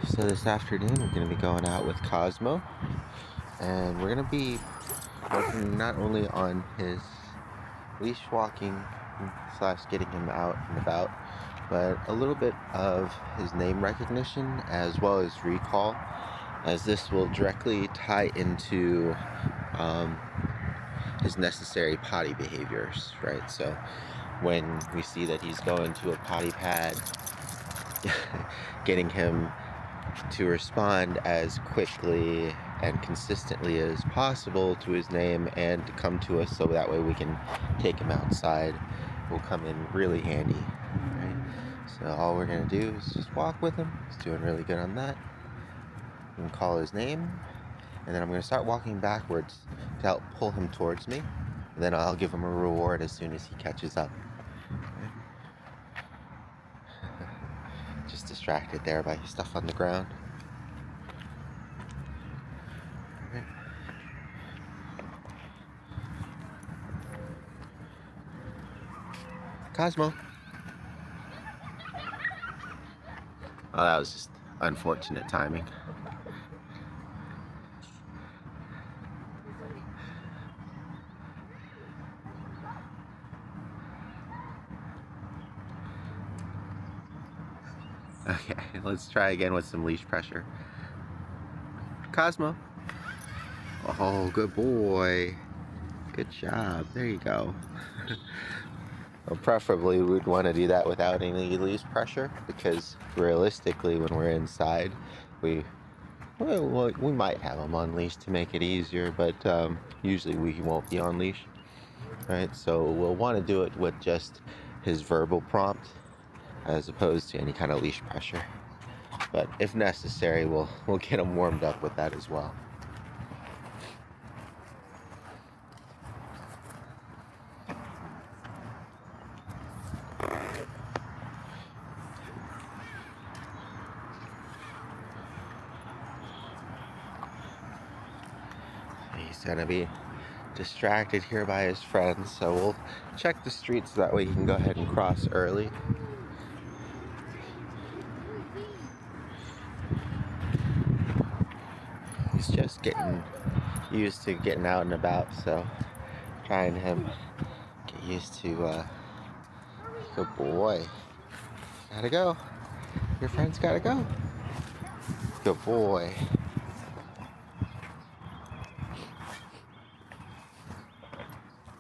So this afternoon we're going to be going out with Cosmo, and we're going to be working not only on his leash walking slash getting him out and about, but a little bit of his name recognition as well as recall, as this will directly tie into his necessary potty behaviors, right? So when we see that he's going to a potty pad, getting him to respond as quickly and consistently as possible to his name and to come to us so that way we can take him outside will come in really handy, right? So all we're going to do is just walk with him. He's doing really good on that. We can call his name, and then I'm going to start walking backwards to help pull him towards me, and then I'll give him a reward as soon as he catches up. Just distracted there by stuff on the ground. Cosmo. Oh, that was just unfortunate timing. Okay, let's try again with some leash pressure. Cosmo. Oh, good boy. Good job. There you go. Well, preferably we'd want to do that without any leash pressure, because realistically when we're inside we might have him on leash to make it easier, but usually we won't be on leash, right? So we'll want to do it with just his verbal prompt as opposed to any kind of leash pressure. But if necessary, we'll get him warmed up with that as well. He's gonna be distracted here by his friends, so we'll check the streets so that way he can go ahead and cross early. He's just getting used to getting out and about, so trying him get used to good boy. Gotta go. Your friend's gotta go. Good boy.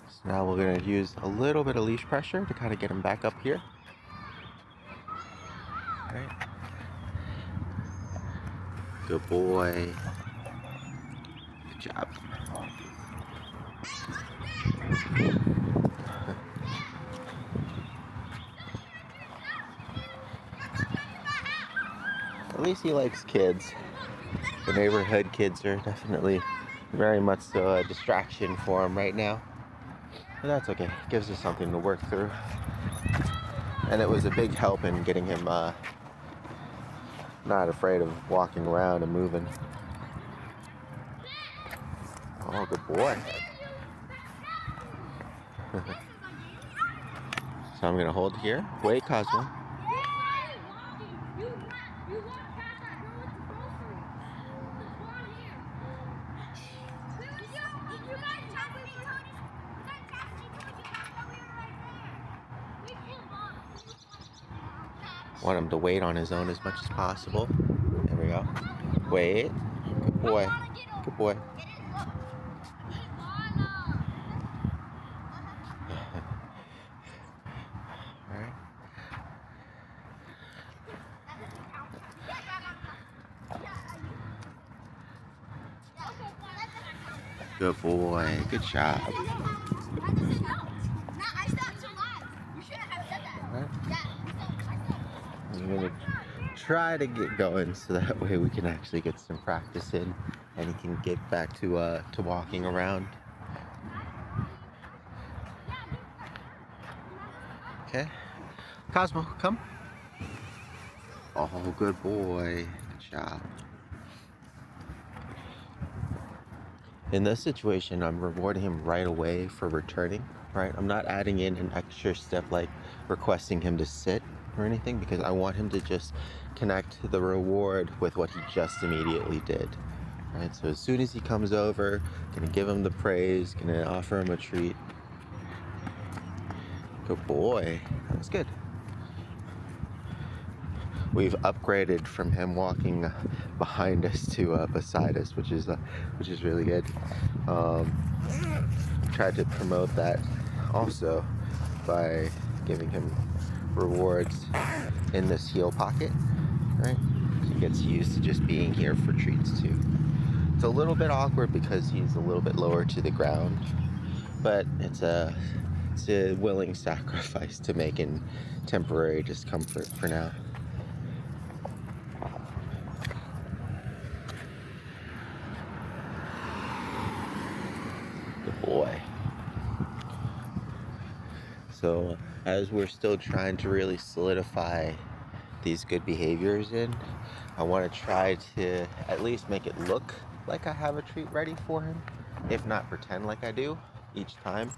So now we're gonna use a little bit of leash pressure to kind of get him back up here. All right. Good boy. Good job. At least he likes kids. The neighborhood kids are definitely very much so a distraction for him right now. But that's okay. It gives us something to work through. And it was a big help in getting him not afraid of walking around and moving. Oh, good boy. So I'm going to hold here. Wait, Cosmo. Want him to wait on his own as much as possible. There we go. Wait. Good boy. Good boy. Alright. Good boy. Good job. I'm gonna try to get going so that way we can actually get some practice in and he can get back to walking around. Okay. Cosmo, come. Oh, good boy. Good job. In this situation, I'm rewarding him right away for returning, right? I'm not adding in an extra step like requesting him to sit, or anything, because I want him to just connect the reward with what he just immediately did. Right, so as soon as he comes over, gonna give him the praise, gonna offer him a treat. Good boy, that was good. We've upgraded from him walking behind us to beside us, which is really good. Tried to promote that also by giving him rewards in this heel pocket, right? So he gets used to just being here for treats too. It's a little bit awkward because he's a little bit lower to the ground, but it's a willing sacrifice to make in temporary discomfort for now. Good boy. So as we're still trying to really solidify these good behaviors in, I want to try to at least make it look like I have a treat ready for him, if not pretend like I do each time,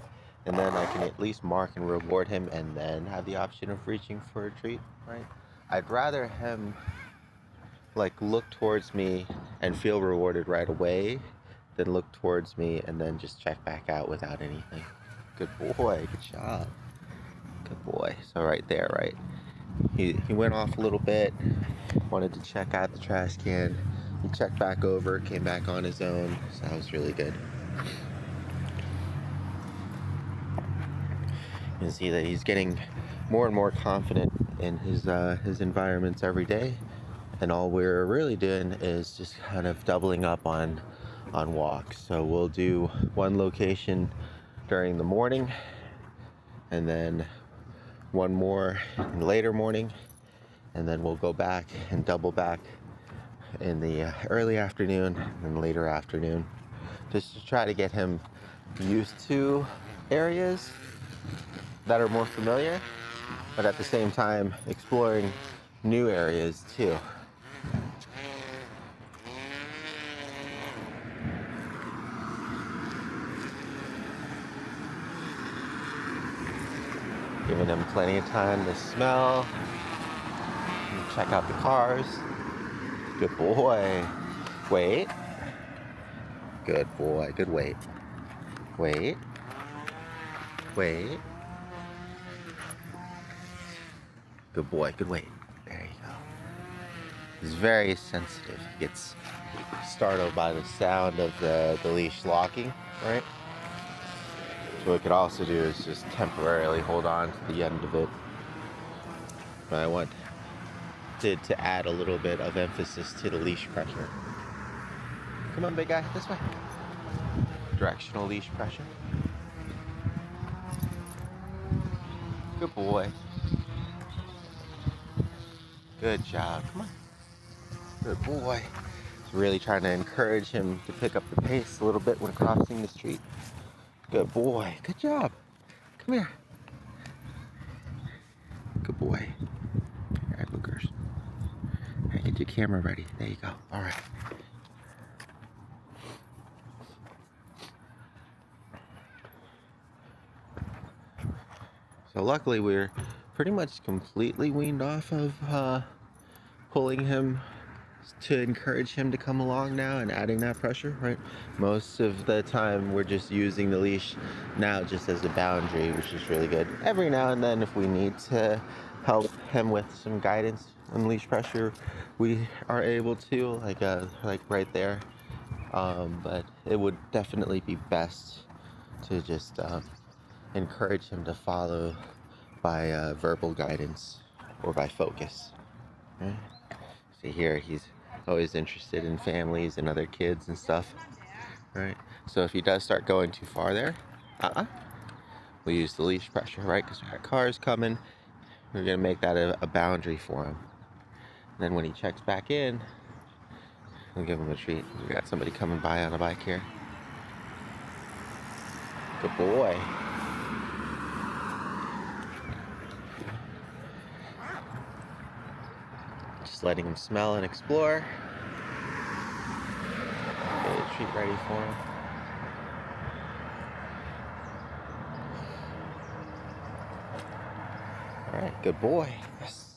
and then I can at least mark and reward him and then have the option of reaching for a treat, right? I'd rather him like look towards me and feel rewarded right away than look towards me and then just check back out without anything. Good boy, good job. Good boy. So right there, right? He went off a little bit, wanted to check out the trash can. He checked back over, came back on his own, so that was really good. You can see that he's getting more and more confident in his environments every day, and all we're really doing is just kind of doubling up on walks. So we'll do one location during the morning, and then one more in the later morning, and then we'll go back and double back in the early afternoon and later afternoon, just to try to get him used to areas that are more familiar, but at the same time exploring new areas too. Giving him plenty of time to smell and check out the cars. Good boy. Wait. Good boy. Good wait. Wait. Wait. Good boy. Good wait. There you go. He's very sensitive. He gets startled by the sound of the leash locking, right? So what we could also do is just temporarily hold on to the end of it. But I want to add a little bit of emphasis to the leash pressure. Come on, big guy, this way. Directional leash pressure. Good boy. Good job. Come on. Good boy. Really trying to encourage him to pick up the pace a little bit when crossing the street. Good boy. Good job. Come here. Good boy. All right, boogers. All right, get your camera ready. There you go. All right. So luckily we're pretty much completely weaned off of pulling him to encourage him to come along now and adding that pressure, right? Most of the time we're just using the leash now just as a boundary, which is really good. Every now and then if we need to help him with some guidance on leash pressure, we are able to, like right there. But it would definitely be best to just encourage him to follow by verbal guidance or by focus. Right? See here, he's always interested in families and other kids and stuff, right? So if he does start going too far there, we'll use the leash pressure, right? Because we got cars coming, we're gonna make that a boundary for him. And then when he checks back in, we'll give him a treat. We got somebody coming by on a bike here. Good boy. Just letting him smell and explore. Get a treat ready for him. All right, good boy. Yes.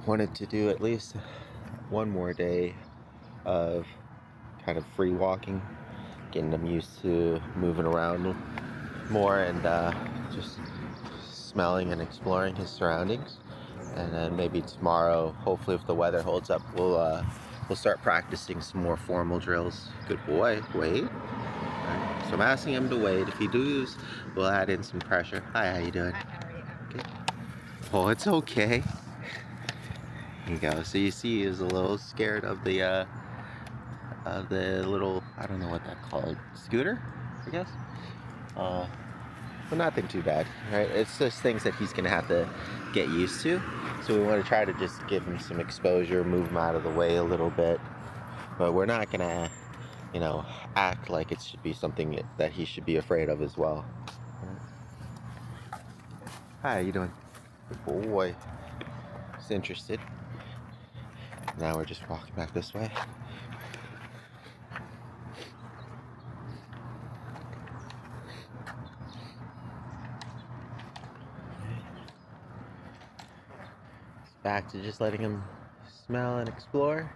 wanted to do at least one more day of kind of free walking, getting him used to moving around more and just smelling and exploring his surroundings. And then maybe tomorrow, hopefully if the weather holds up, we'll start practicing some more formal drills. Good boy, wait. Right. So I'm asking him to wait. If he does, we'll add in some pressure. Hi, how you doing? Hi, how are you? Good. Oh, it's okay. Here you go. So you see he was a little scared of the little, I don't know what that's called, scooter, I guess. But nothing too bad, right? It's just things that he's gonna have to get used to. So we want to try to just give him some exposure, move him out of the way a little bit. But we're not gonna, you know, act like it should be something that he should be afraid of as well. Hi, how you doing? Good boy. He's interested. Now we're just walking back this way. Back to just letting him smell and explore.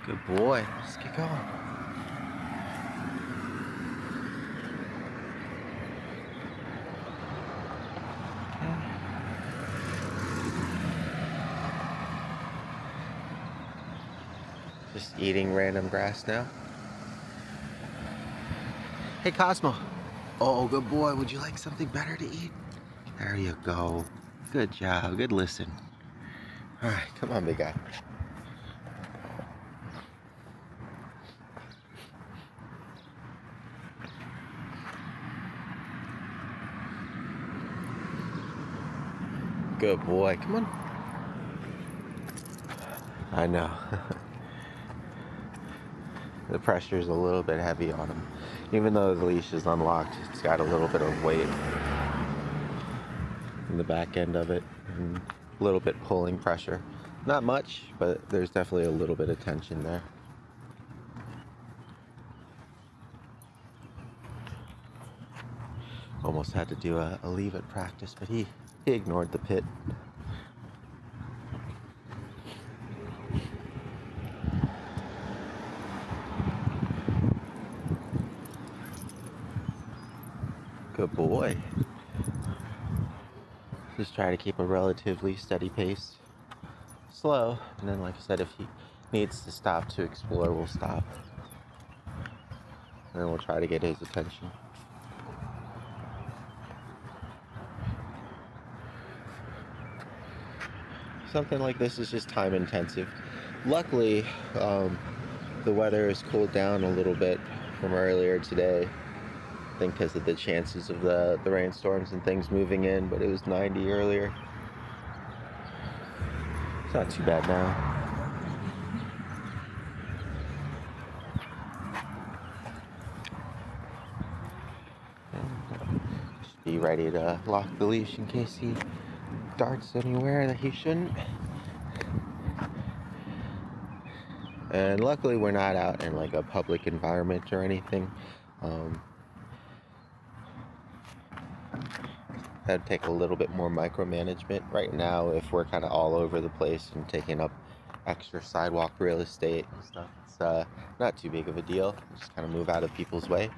Good boy. Let's get going. Just eating random grass now. Hey, Cosmo. Oh, good boy. Would you like something better to eat? There you go. Good job. Good listen. All right, come on, big guy. Good boy. Come on. I know. The pressure's a little bit heavy on him. Even though the leash is unlocked, it's got a little bit of weight in the back end of it. And a little bit pulling pressure. Not much, but there's definitely a little bit of tension there. Almost had to do a leave it practice, but he ignored the pit. Good boy. Just try to keep a relatively steady pace. Slow, and then like I said, if he needs to stop to explore, we'll stop. And then we'll try to get his attention. Something like this is just time intensive. Luckily, the weather has cooled down a little bit from earlier today. I think because of the chances of the rainstorms and things moving in, but it was 90 earlier. It's not too bad now. Just be ready to lock the leash in case he darts anywhere that he shouldn't. And luckily we're not out in like a public environment or anything. That'd take a little bit more micromanagement. Right now, if we're kind of all over the place and taking up extra sidewalk real estate and stuff, it's not too big of a deal. Just kind of move out of people's way. And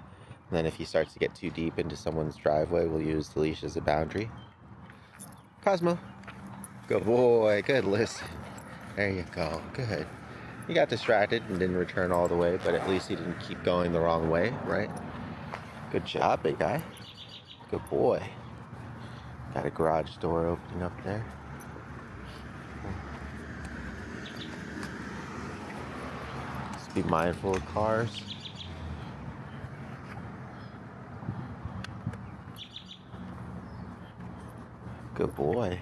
then if he starts to get too deep into someone's driveway, we'll use the leash as a boundary. Cosmo. Good boy. Good listen. There you go. Good. He got distracted and didn't return all the way, but at least he didn't keep going the wrong way, right? Good job, big guy. Good boy. Got a garage door opening up there. Just be mindful of cars. Good boy.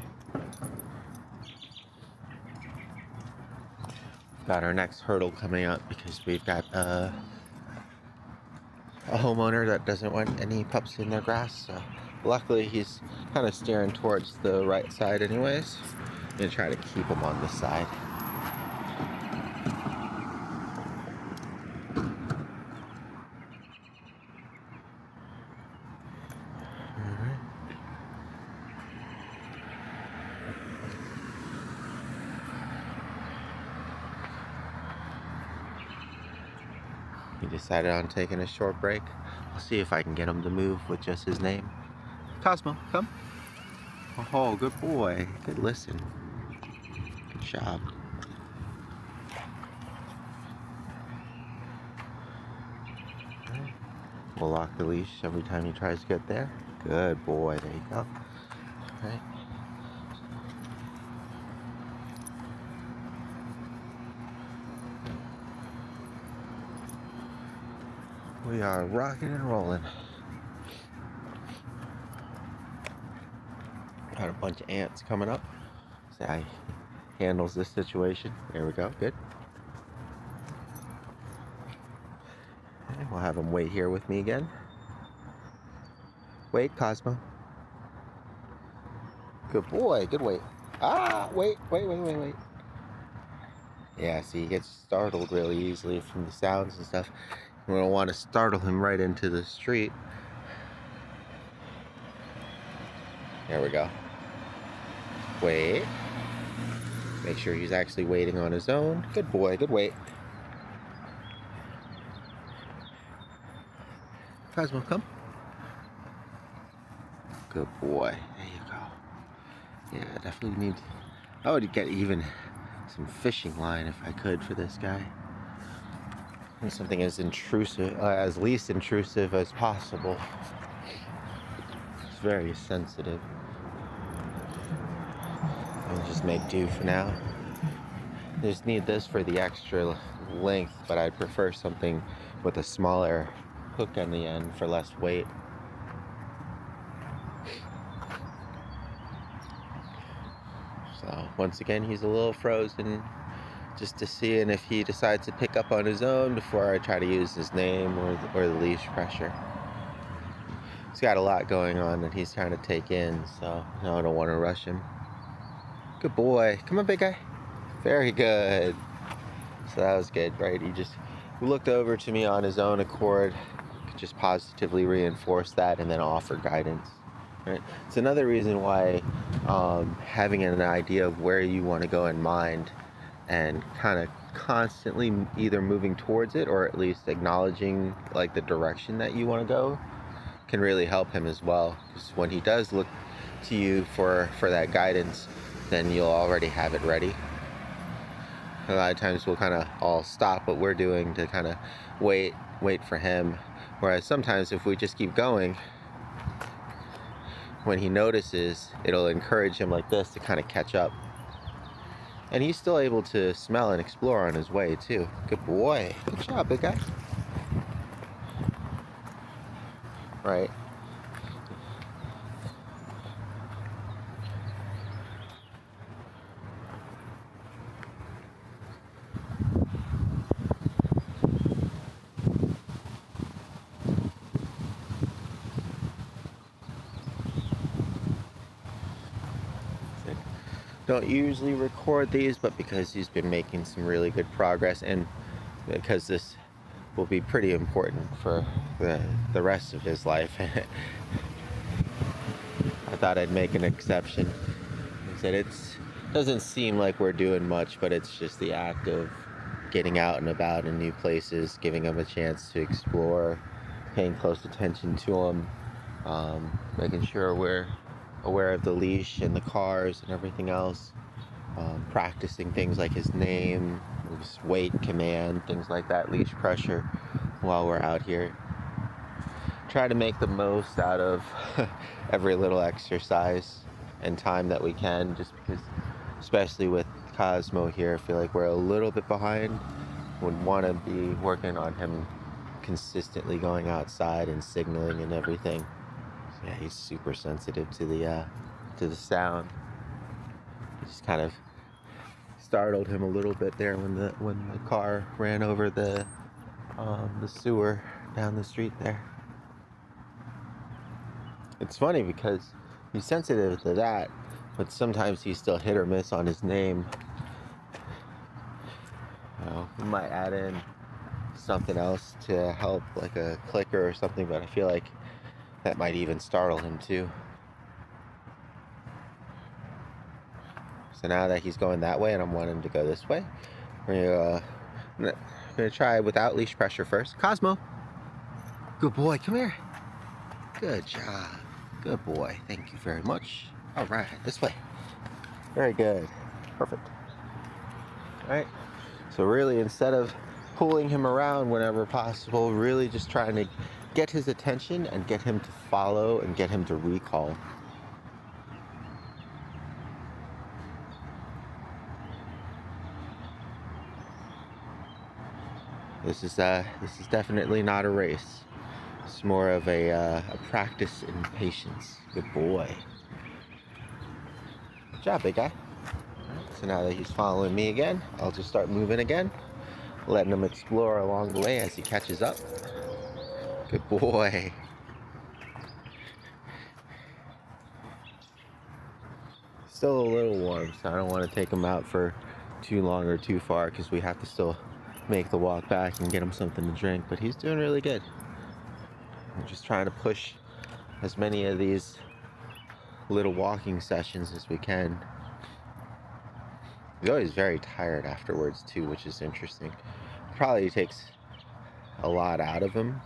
Got our next hurdle coming up because we've got a homeowner that doesn't want any pups in their grass. So luckily he's kind of steering towards the right side anyways. I'm gonna try to keep him on this side. decided on taking a short break. I'll see if I can get him to move with just his name. Cosmo, come. Oh, good boy. Good listen. Good job. We'll lock the leash every time he tries to get there. Good boy. There you go. All right. We are rocking and rolling. Got a bunch of ants coming up. See how he handles this situation. There we go. Good. Okay, we'll have him wait here with me again. Wait, Cosmo. Good boy. Good wait. Ah, wait. Yeah, see, he gets startled really easily from the sounds and stuff. We don't want to startle him right into the street. There we go. Wait. Make sure he's actually waiting on his own. Good boy, good wait. Cosmo, come. Good boy. There you go. Yeah, definitely need... I would get even some fishing line if I could for this guy. And something as intrusive, as least intrusive as possible. It's very sensitive. I'll just make do for now. I just need this for the extra length, but I'd prefer something with a smaller hook on the end for less weight. So once again, he's a little frozen, just to see if he decides to pick up on his own before I try to use his name or the leash pressure. He's got a lot going on that he's trying to take in, so I don't want to rush him. Good boy. Come on, big guy. Very good. So that was good, right? He just looked over to me on his own accord, could just positively reinforce that and then offer guidance. Right? It's another reason why having an idea of where you want to go in mind and kind of constantly either moving towards it or at least acknowledging like the direction that you want to go can really help him as well. Because when he does look to you for that guidance, then you'll already have it ready. A lot of times we'll kind of all stop what we're doing to kind of wait for him. Whereas sometimes if we just keep going, when he notices, it'll encourage him like this to kind of catch up. And he's still able to smell and explore on his way too. Good boy. Good job, big guy. Right. Don't usually record these, but because he's been making some really good progress and because this will be pretty important for the rest of his life, I thought I'd make an exception. I said it doesn't seem like we're doing much, but it's just the act of getting out and about in new places, giving him a chance to explore, paying close attention to him, making sure we're aware of the leash and the cars and everything else, practicing things like his name, his weight command, things like that, leash pressure while we're out here. Try to make the most out of every little exercise and time that we can, just because, especially with Cosmo here, I feel like we're a little bit behind. Would want to be working on him consistently going outside and signaling and everything. Yeah, he's super sensitive to the sound. Just kind of startled him a little bit there when the car ran over the sewer down the street there. It's funny because he's sensitive to that, but sometimes he's still hit or miss on his name. We might add in something else to help, like a clicker or something, but I feel like that might even startle him too. So now that he's going that way and I'm wanting to go this way, we're gonna gonna try without leash pressure first. Cosmo, good boy, come here. Good job, good boy. Thank you very much. All right, this way. Very good, perfect. All right. So really, instead of pulling him around whenever possible, really just trying to get his attention and get him to follow and get him to recall. This is definitely not a race. It's more of a practice in patience. Good boy. Good job, big guy. So now that he's following me again, I'll just start moving again, letting him explore along the way as he catches up. Good boy. Still a little warm, so I don't want to take him out for too long or too far because we have to still make the walk back and get him something to drink, but he's doing really good. I'm just trying to push as many of these little walking sessions as we can. He's always very tired afterwards too, which is interesting. Probably takes a lot out of him,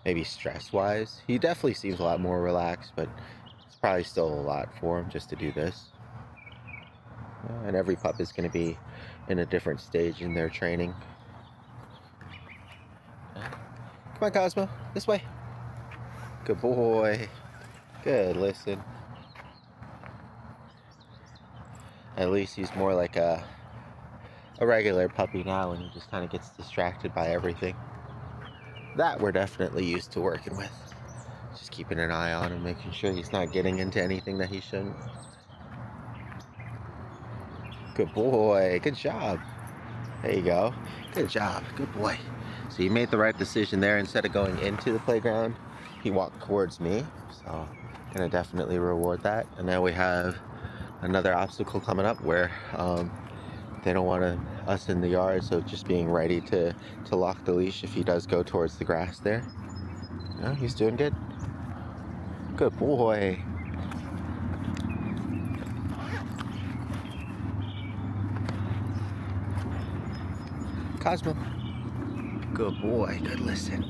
maybe stress-wise. He definitely seems a lot more relaxed, but it's probably still a lot for him just to do this. And every pup is going to be in a different stage in their training. Come on, Cosmo, this way. Good boy. Good, listen. At least he's more like a regular puppy now, and he just kind of gets distracted by everything. That we're definitely used to working with. Just keeping an eye on him, making sure he's not getting into anything that he shouldn't. Good boy, good job. There you go. Good job, good boy. So you made the right decision there. Instead of going into the playground, he walked towards me. So I'm gonna definitely reward that. And now we have another obstacle coming up where they don't want us in the yard, so just being ready to lock the leash if he does go towards the grass there. Yeah, he's doing good. Good boy. Cosmo. Good boy, good listen.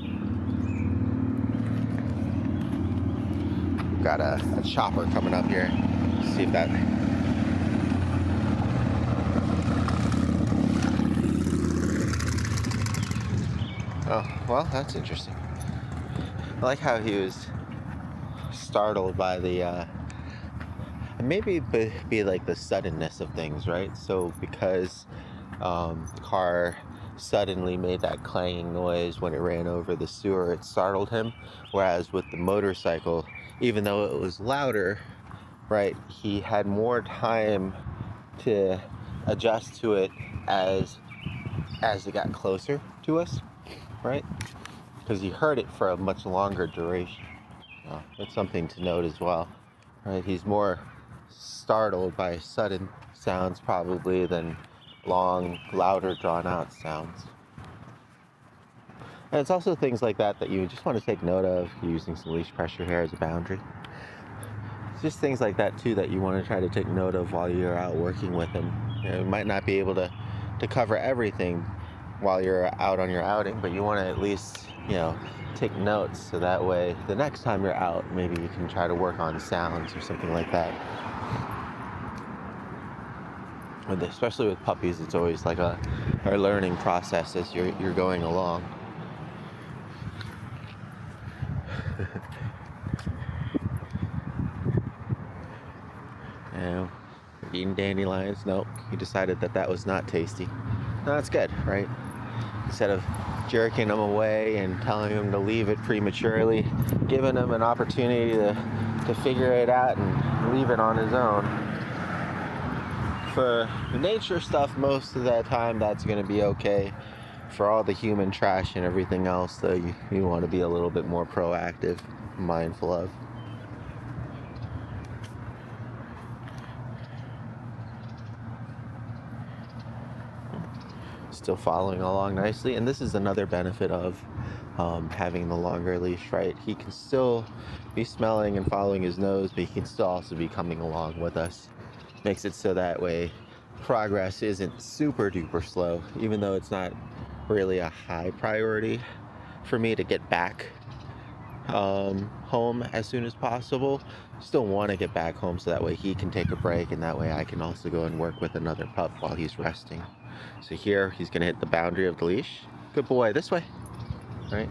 We've got a chopper coming up here. Let's see if that... Oh, well, that's interesting. I like how he was startled by the, maybe be like the suddenness of things, right? So because the car suddenly made that clanging noise when it ran over the sewer, it startled him. Whereas with the motorcycle, even though it was louder, right, he had more time to adjust to it as it got closer to us, right? Because he heard it for a much longer duration. That's something to note as well, right? He's more startled by sudden sounds probably than long, louder, drawn-out sounds. And it's also things like that that you just want to take note of, using some leash pressure here as a boundary. It's just things like that too that you want to try to take note of while you're out working with him. You might not be able to cover everything while you're out on your outing, but you want to at least, take notes, so that way the next time you're out, maybe you can try to work on sounds or something like that. And especially with puppies, it's always like a learning process as you're going along. Eating dandelions? Nope, he decided that was not tasty. No, that's good, right? Instead of jerking him away and telling him to leave it prematurely, giving him an opportunity to figure it out and leave it on his own. For the nature stuff, most of the time that's going to be okay. For all the human trash and everything else, though, you want to be a little bit more proactive, mindful of. Still following along nicely, and this is another benefit of having the longer leash, right? He can still be smelling and following his nose, but he can still also be coming along with us. Makes it so that way progress isn't super duper slow, even though it's not really a high priority for me to get back home as soon as possible. Still want to get back home so that way he can take a break, and that way I can also go and work with another pup while he's resting. So here he's gonna hit the boundary of the leash. Good boy, this way. Right?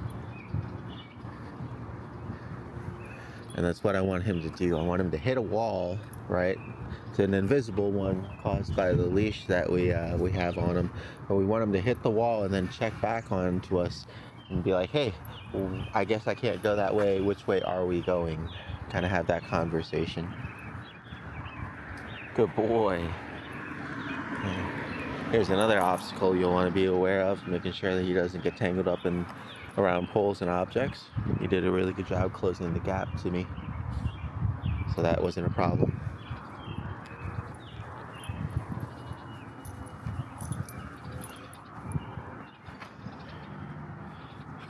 And that's what I want him to do. I want him to hit a wall, right? It's an invisible one caused by the leash that we have on him. But we want him to hit the wall and then check back onto us and be like, hey, I guess I can't go that way. Which way are we going? Kind of have that conversation. Good boy. Here's another obstacle you'll want to be aware of, making sure that he doesn't get tangled up in around poles and objects. He did a really good job closing the gap to me, so that wasn't a problem.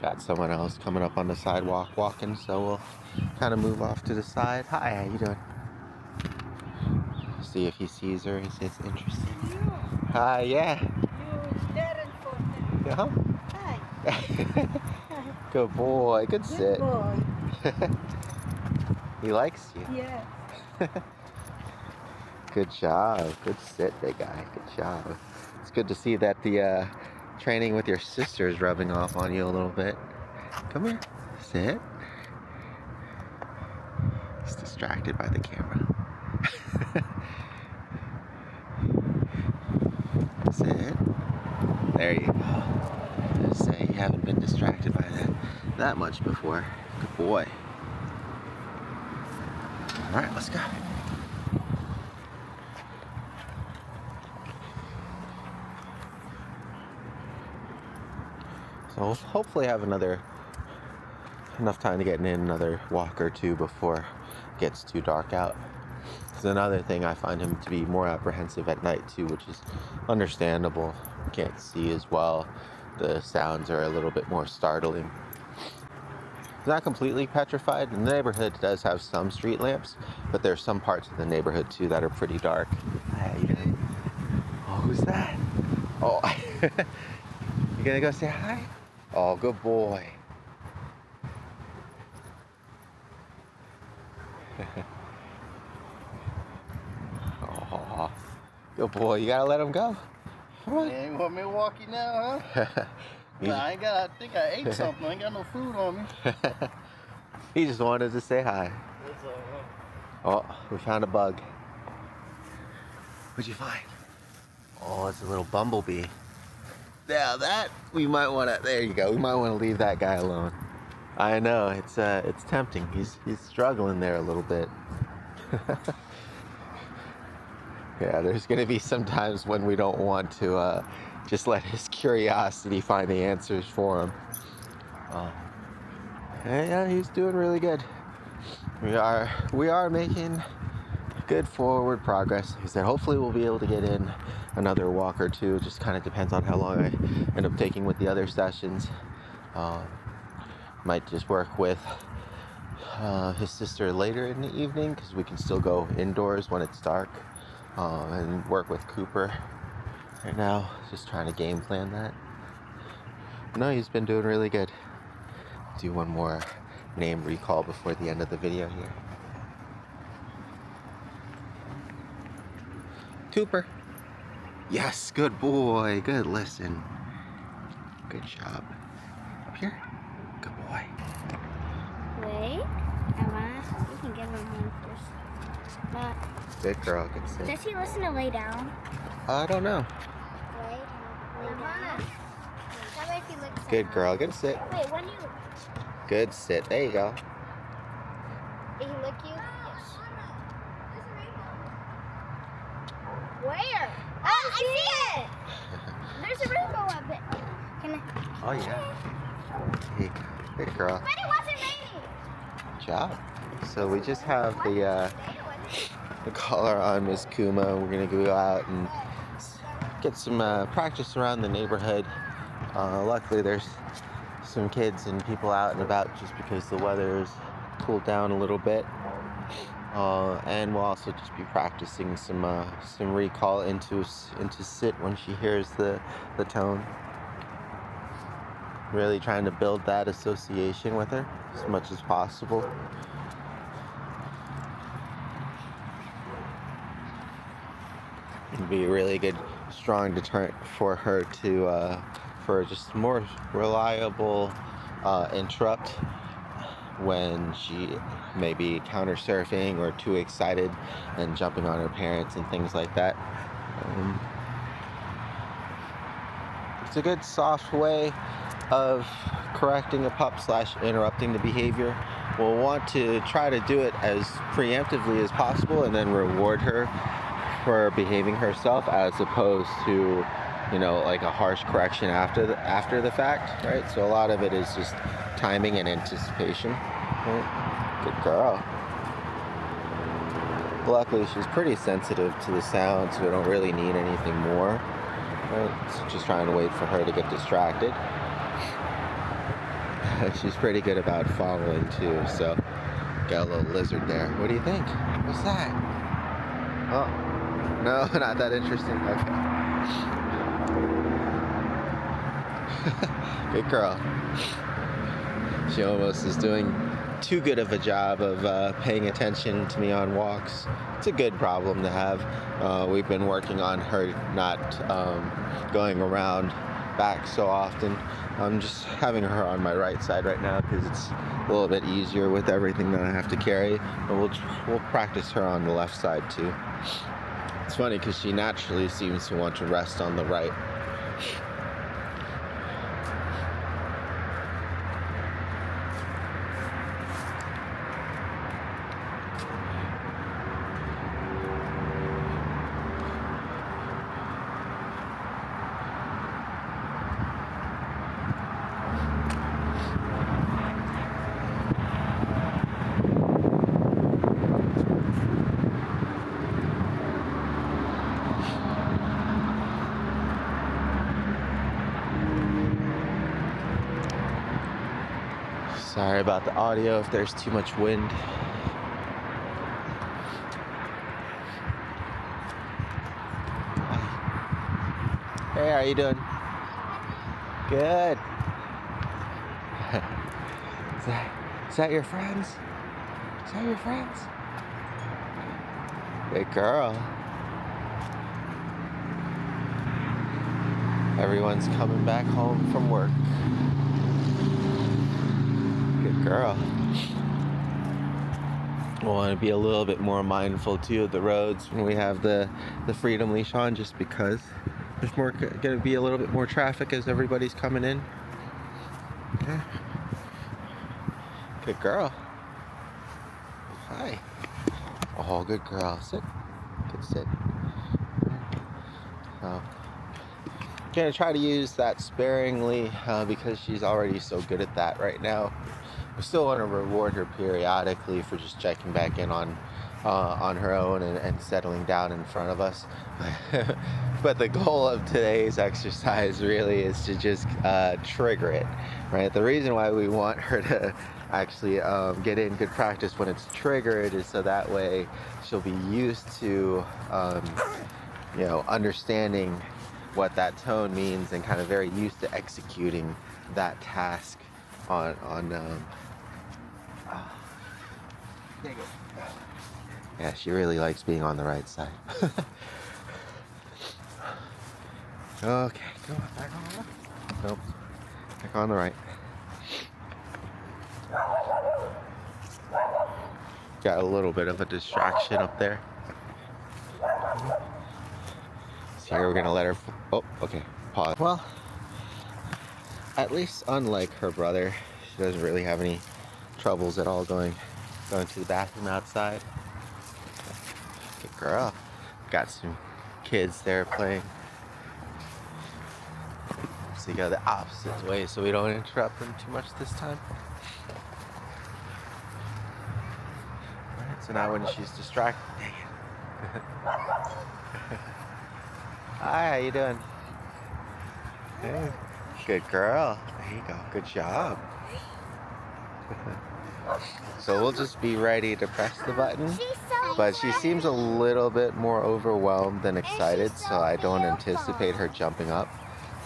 Got someone else coming up on the sidewalk walking, so we'll kind of move off to the side. Hi, how you doing? See if he sees her. He says interested. Hi, yeah. Uh-huh. Hi. Good boy. Good sit. Good boy. He likes you. Yes. Good job. Good sit, big guy. Good job. It's good to see that the training with your sister is rubbing off on you a little bit. Come here. Sit. He's distracted by the camera. Sit. There you go. Just say you haven't been distracted by that much before. Good boy. Alright, let's go. So we'll hopefully have enough time to get in another walk or two before it gets too dark out. Because another thing, I find him to be more apprehensive at night too, which is understandable. Can't see as well. The sounds are a little bit more startling. It's not completely petrified. The neighborhood does have some street lamps, but there's some parts of the neighborhood too that are pretty dark. How you doing? Oh, who's that? Oh, you gonna go say hi? Oh, good boy. Oh, good boy. You gotta let him go. Come on. Yeah, you want me to walk you now, huh? Nah, I think I ate something. I ain't got no food on me. He just wanted to say hi. That's all right. Oh, we found a bug. What'd you find? Oh, it's a little bumblebee. Now that we might want to. There you go. We might want to leave that guy alone. I know it's tempting. He's struggling there a little bit. Yeah, there's gonna be some times when we don't want to just let his curiosity find the answers for him. Yeah, he's doing really good. We are making good forward progress. Like I said, hopefully we'll be able to get in another walk or two. It just kind of depends on how long I end up taking with the other sessions. Might just work with his sister later in the evening because we can still go indoors when it's dark, and work with Cooper right now. Just trying to game plan that. No, he's been doing really good. Do one more name recall before the end of the video here. Cooper. Yes, good boy. Good listen. Good job. Up here. Good boy. Wait. You can give him one first. But Good girl. Good sit. does he listen to lay down? I don't know. Lay down. How about if he licks Good him? girl. Good sit. Wait, when you... Good sit. There you go. Did he lick you? Yes. Where? Oh, I see it! There's a rainbow up there. Can I... Oh yeah. Hey, good girl. But it wasn't raining. Good job. So we just have the collar on Miss Kuma. We're gonna go out and get some practice around the neighborhood. Luckily, there's some kids and people out and about just because the weather's cooled down a little bit. And we'll also just be practicing some recall into sit when she hears the tone. Really trying to build that association with her as much as possible. It'd be a really good, strong deterrent for her to, for just more reliable interrupt when she may be counter surfing or too excited and jumping on her parents and things like that. It's a good soft way of correcting a pup / interrupting the behavior. We'll want to try to do it as preemptively as possible and then reward her for behaving herself, as opposed to, you know, like a harsh correction after the fact, right? So a lot of it is just timing and anticipation. Right? Good girl. Luckily, she's pretty sensitive to the sound, so we don't really need anything more. Right? So just trying to wait for her to get distracted. She's pretty good about following too, so got a little lizard there. What do you think? What's that? Oh, no, not that interesting. Okay. Good girl. She almost is doing too good of a job of paying attention to me on walks. It's a good problem to have. We've been working on her not going around back so often. I'm just having her on my right side right now because it's a little bit easier with everything that I have to carry. But we'll practice her on the left side too. It's funny because she naturally seems to want to rest on the right. Sorry about the audio if there's too much wind. Hey, how you doing? Good. Is that your friends? Is that your friends? Good girl. Everyone's coming back home from work. Good girl. We'll want to be a little bit more mindful too of the roads when we have the freedom leash on, just because there's going to be a little bit more traffic as everybody's coming in. Okay. Good girl. Hi. Oh, good girl. Sit. Good sit. Oh. I'm going to try to use that sparingly because she's already so good at that right now. We still want to reward her periodically for just checking back in on her own and settling down in front of us. But the goal of today's exercise really is to just trigger it, right? The reason why we want her to actually get in good practice when it's triggered is so that way she'll be used to, understanding what that tone means and kind of very used to executing that task on yeah, she really likes being on the right side. Okay, go on, back on the left. Nope, back on the right. Got a little bit of a distraction up there. So here we're gonna let her, oh, okay, pause. Well, at least unlike her brother, she doesn't really have any troubles at all going to the bathroom outside. Good girl. Got some kids there playing. So you go the opposite way so we don't interrupt them too much this time. Alright, so now when she's distracted, dang it. Hi, how you doing? Hey. Good girl. There you go. Good job. So we'll just be ready to press the button. She's so But she seems a little bit more overwhelmed than excited, she's so so I don't beautiful. anticipate her jumping up.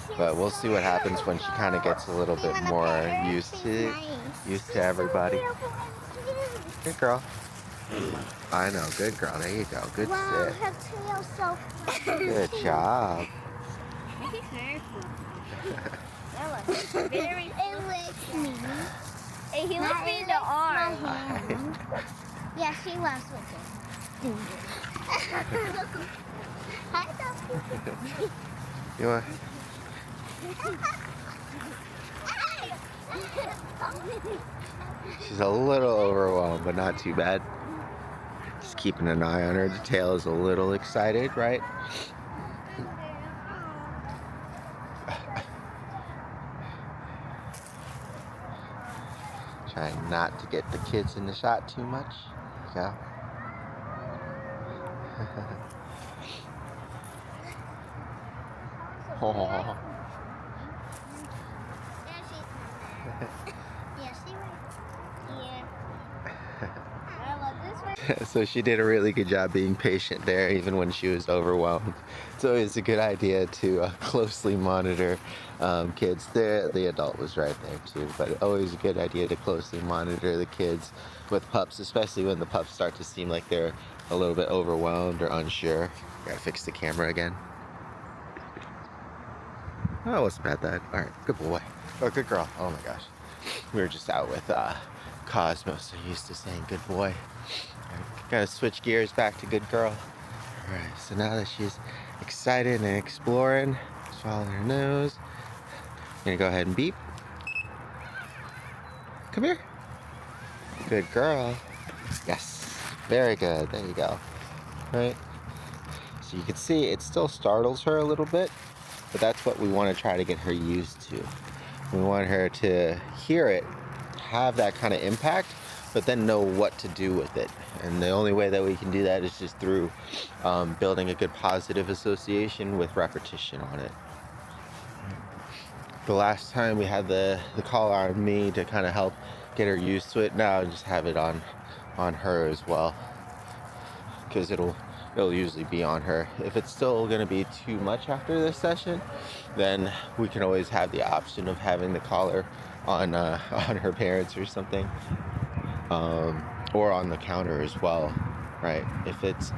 She's But we'll so see what happens when she kind of gets a little beautiful. bit You more wanna pet her? used She's to nice. used She's to everybody. So beautiful and cute. Good girl. I know, good girl. There you go. Good Wow, sit. her tail's so fluffy. Good job. Look at her fluffy. That looks very It licks me. Hey, he licks me in the arm. Yeah, she loves licking. Hi, Sophie. You want? She's a little overwhelmed, but not too bad. Just keeping an eye on her. The tail is a little excited, right? Trying not to get the kids in the shot too much. Yeah. Oh. So she did a really good job being patient there, even when she was overwhelmed. It's always a good idea to closely monitor kids. The adult was right there too, but always a good idea to closely monitor the kids with pups, especially when the pups start to seem like they're a little bit overwhelmed or unsure. Gotta fix the camera again. Oh, it wasn't bad that. All right, good boy. Oh, good girl. Oh my gosh. We were just out with Cosmo, so used to saying good boy. Gotta switch gears back to good girl. Alright, so now that she's excited and exploring, swallowing her nose, I'm gonna go ahead and beep. Come here. Good girl. Yes. Very good. There you go. Right? So you can see it still startles her a little bit, but that's what we want to try to get her used to. We want her to hear it, have that kind of impact, but then know what to do with it. And the only way that we can do that is just through building a good positive association with repetition on it. The last time we had the call on me to kind of help get her used to it. Now I just have it on her as well, because it'll usually be on her. If it's still going to be too much after this session, then we can always have the option of having the collar on her parents or something, or on the counter as well, right? If it's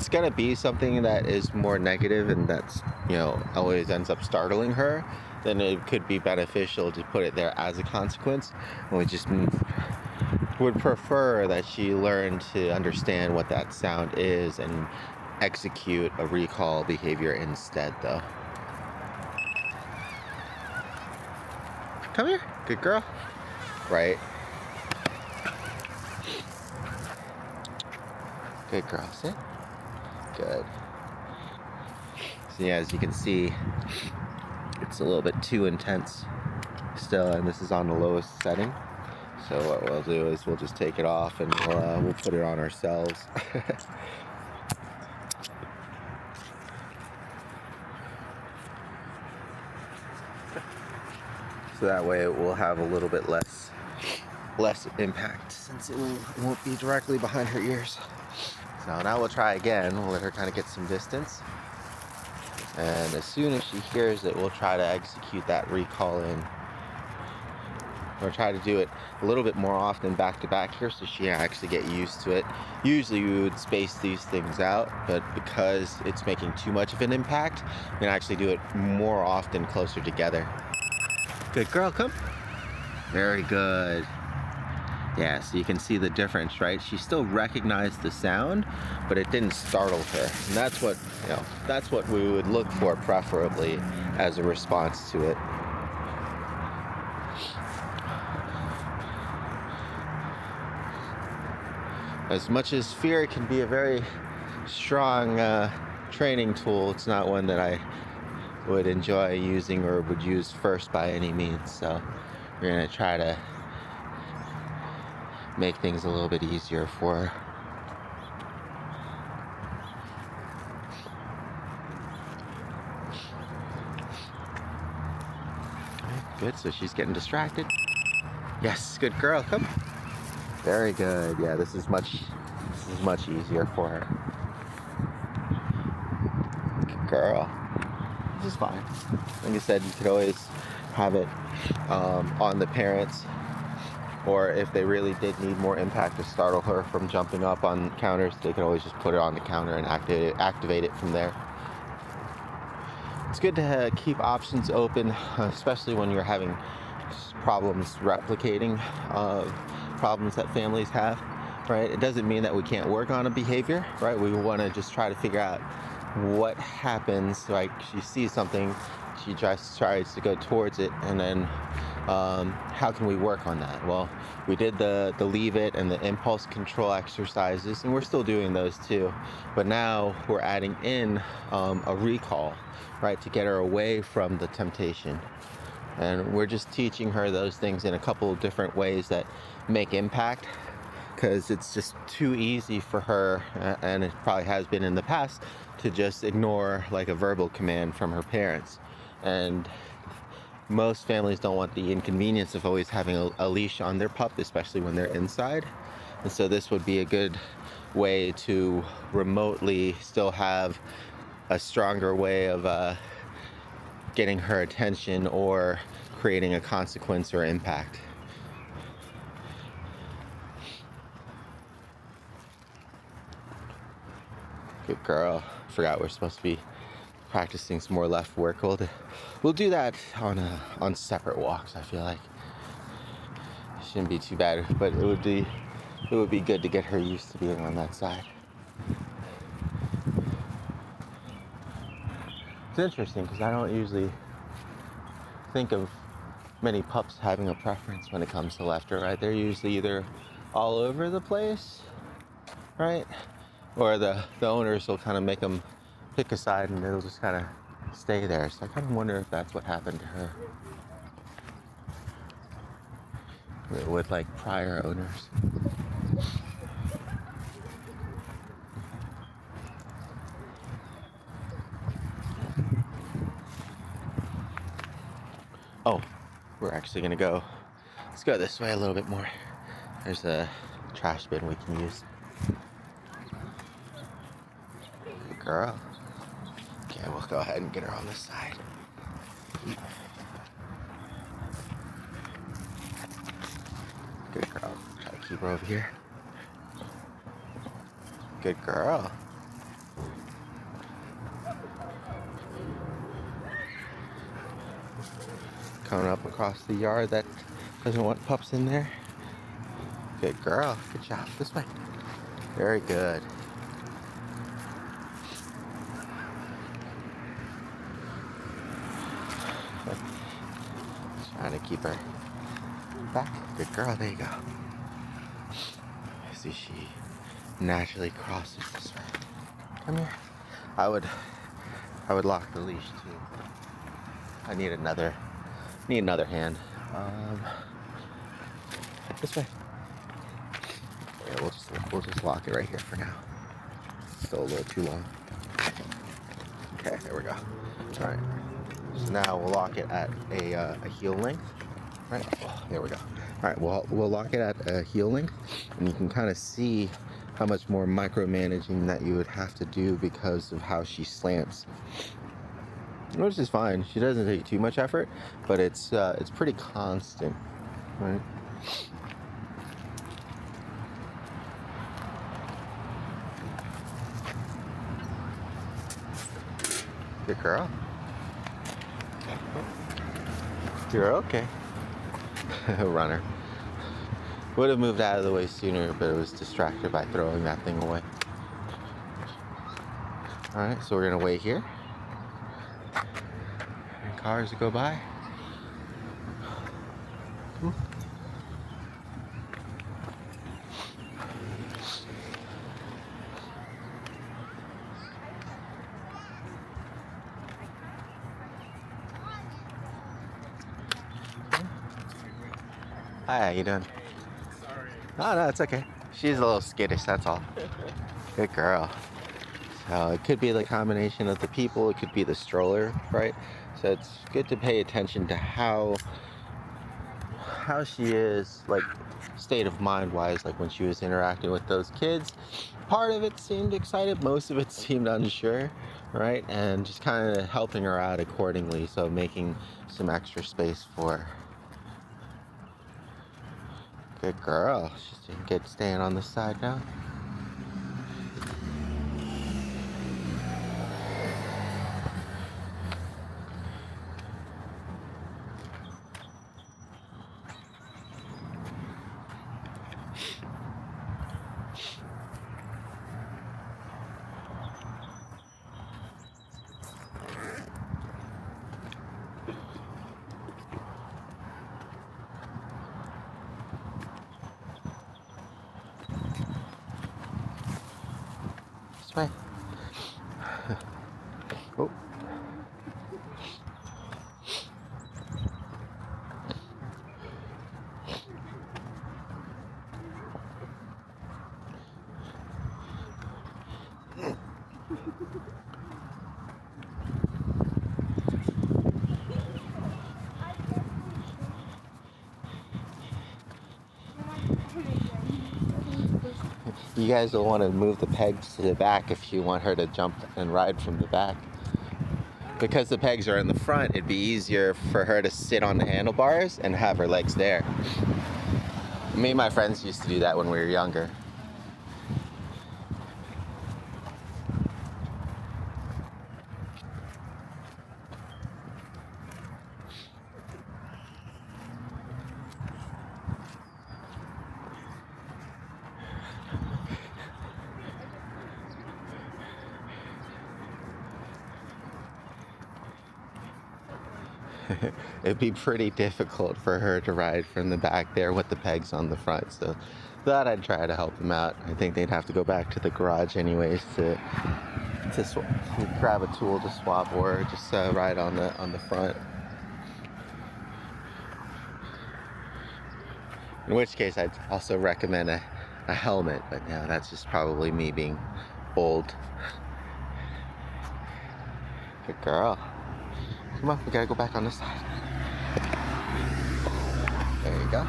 going to be something that is more negative and that's, you know, always ends up startling her, then it could be beneficial to put it there as a consequence. And we just would prefer that she learn to understand what that sound is and execute a recall behavior instead, though. Come here, good girl. Right. Good girl, sit. Good. So yeah, as you can see, it's a little bit too intense still, and this is on the lowest setting. So what we'll do is we'll just take it off and we'll put it on ourselves. So that way it will have a little bit less impact, since it won't be directly behind her ears. So now we'll try again. We'll let her kind of get some distance. And as soon as she hears it, we'll try to execute that recall in. We'll try to do it a little bit more often back to back here, so she actually get used to it. Usually we would space these things out, but because it's making too much of an impact, we can actually do it more often closer together. Good girl, come. Very good. Yeah, so you can see the difference, right? She still recognized the sound, but it didn't startle her. And that's what, you know, that's what we would look for preferably as a response to it. As much as fear can be a very strong training tool, it's not one that I would enjoy using or would use first by any means. So we're gonna try to make things a little bit easier for her. Good, so she's getting distracted. Yes, good girl, come. Very good. Yeah, this is much easier for her. Good girl. This is fine. Like I said, you could always have it on the parents, or if they really did need more impact to startle her from jumping up on counters, they could always just put it on the counter and activate it from there. It's good to keep options open, especially when you're having problems replicating problems that families have, right? It doesn't mean that we can't work on a behavior, right? We want to just try to figure out what happens. Like, she sees something, she tries to go towards it, and then how can we work on that? Well, we did the leave it and the impulse control exercises, and we're still doing those too, but now we're adding in a recall, right, to get her away from the temptation. And we're just teaching her those things in a couple of different ways that make impact, because it's just too easy for her, and it probably has been in the past, to just ignore like a verbal command from her parents. And most families don't want the inconvenience of always having a leash on their pup, especially when they're inside. And so this would be a good way to remotely still have a stronger way of getting her attention or creating a consequence or impact. Good girl. Forgot we're supposed to be practicing some more left work. We'll do that on separate walks. I feel like it shouldn't be too bad, but it would be good to get her used to being on that side. It's interesting because I don't usually think of many pups having a preference when it comes to left or right. They're usually either all over the place, right? Or the owners will kind of make them pick a side and it'll just kind of stay there. So I kind of wonder if that's what happened to her with like prior owners. Oh, we're actually gonna go. Let's go this way a little bit more. There's a trash bin we can use. Good girl. Okay, we'll go ahead and get her on this side. Good girl. Try to keep her over here. Good girl. Coming up across the yard that doesn't want pups in there. Good girl. Good job. This way. Very good. Trying to keep her back. Good girl. There you go. See, she naturally crosses this way. Come here. I would lock the leash too. I need another hand. This way. Yeah, we'll just lock it right here for now. Still a little too long. Okay, there we go. All right. So now we'll lock it at a heel length. Right. Oh, there we go. All right. We'll lock it at a heel length, and you can kind of see how much more micromanaging that you would have to do because of how she slants. Which is fine. She doesn't take too much effort, but it's pretty constant, right? Good girl. You're okay. Runner. Would have moved out of the way sooner, but it was distracted by throwing that thing away. All right, so we're gonna wait here. Cars go by. Hi, how you doing? Sorry. Oh, no, it's okay. She's a little skittish, that's all. Good girl. So it could be the combination of the people, it could be the stroller, right? So it's good to pay attention to how how she is, like state of mind wise, like when she was interacting with those kids. Part of it seemed excited, most of it seemed unsure, right? And just kind of helping her out accordingly, so making some extra space for her. Good girl. She's doing good staying on this side now. This way. Oh. You guys will want to move the pegs to the back if you want her to jump and ride from the back. Because the pegs are in the front, it'd be easier for her to sit on the handlebars and have her legs there. Me and my friends used to do that when we were younger. It'd be pretty difficult for her to ride from the back there with the pegs on the front, so thought I'd try to help them out. I think they'd have to go back to the garage anyways to grab a tool to swap, or just ride on the front. In which case, I'd also recommend a helmet, but now that's just probably me being old. Good girl. Come on, we gotta go back on this side. There you go.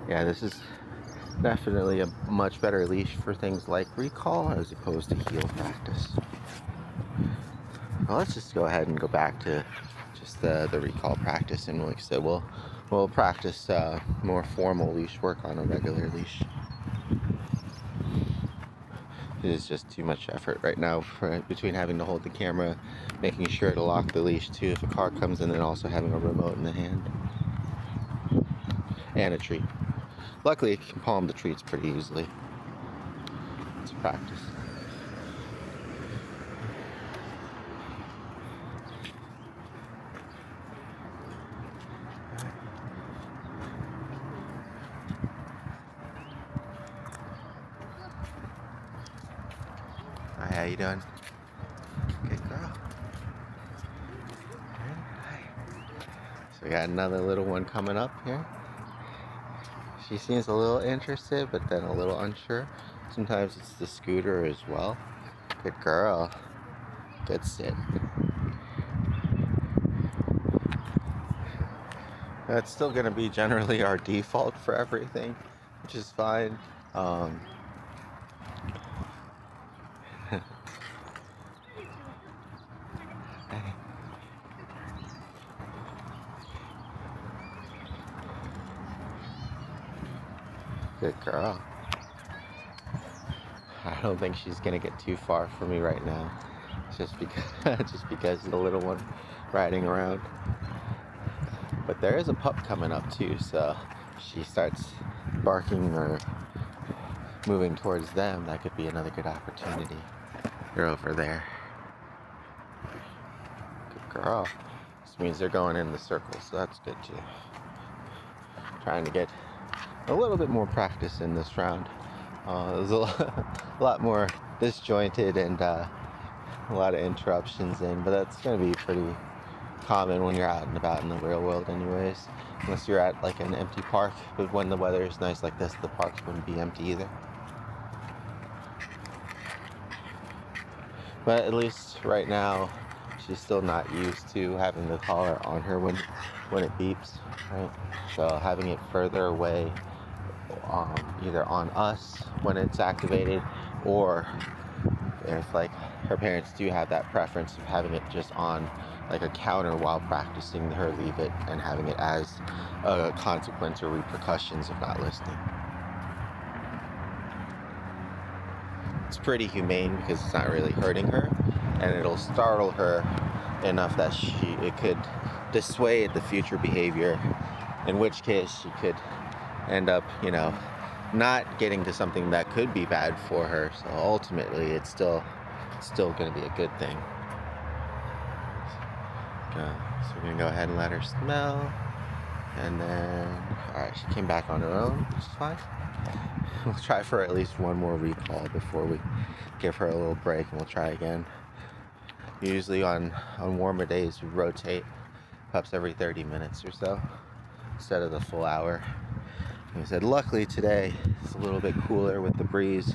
Yeah, this is definitely a much better leash for things like recall as opposed to heel practice. Well, let's just go ahead and go back to just the recall practice, and like I said, we'll practice more formal leash work on a regular leash. It is just too much effort right now between having to hold the camera, making sure to lock the leash too if a car comes in, and also having a remote in the hand. And a treat. Luckily, it can palm the treats pretty easily. It's practice. Hi, how you doing? Good girl. Hi. So we got another little one coming up here. She seems a little interested, but then a little unsure. Sometimes it's the scooter as well. Good girl. Good sit. That's still going to be generally our default for everything, which is fine. Good girl. I don't think she's gonna get too far from me right now, just because of the little one riding around. But there is a pup coming up too, so she starts barking or moving towards them. That could be another good opportunity. They're over there. Good girl. This means they're going in the circle, so that's good too. Trying to get a little bit more practice in this round. There's a lot more disjointed and a lot of interruptions in, but that's going to be pretty common when you're out and about in the real world anyways. Unless you're at like an empty park, but when the weather is nice like this, the parks wouldn't be empty either. But at least right now, she's still not used to having the collar on her when it beeps, right? So having it further away, either on us when it's activated, or if like her parents do have that preference of having it just on like a counter while practicing her leave it and having it as a consequence or repercussions of not listening. It's pretty humane because it's not really hurting her, and it'll startle her enough that it could dissuade the future behavior, in which case she could end up, not getting to something that could be bad for her. So ultimately, it's still going to be a good thing. So we're going to go ahead and let her smell. And then, alright, she came back on her own, which is fine. We'll try for at least one more recall before we give her a little break, and we'll try again. Usually on warmer days, we rotate pups every 30 minutes or so instead of the full hour. Like I said, luckily today it's a little bit cooler with the breeze,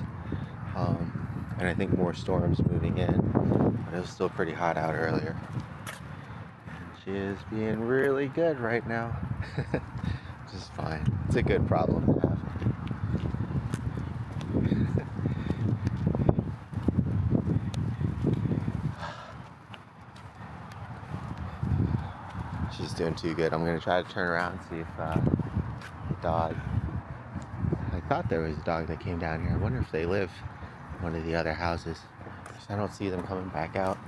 and I think more storms moving in, but it was still pretty hot out earlier. She is being really good right now, which is fine. It's a good problem to have. She's doing too good. I'm going to try to turn around and see if the dog... I thought there was a dog that came down here. I wonder if they live in one of the other houses. I don't see them coming back out.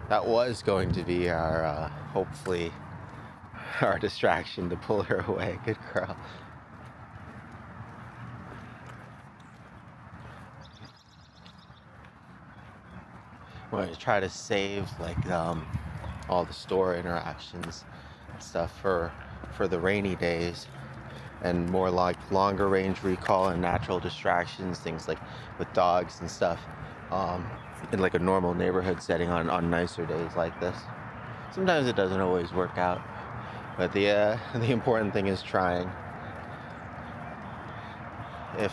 That was going to be our, hopefully, our distraction to pull her away. Good girl. I'm going to try to save, like, all the store interactions and stuff for the rainy days, and more like longer range recall and natural distractions, things like with dogs and stuff, in like a normal neighborhood setting on nicer days like this. Sometimes it doesn't always work out, but the important thing is trying. If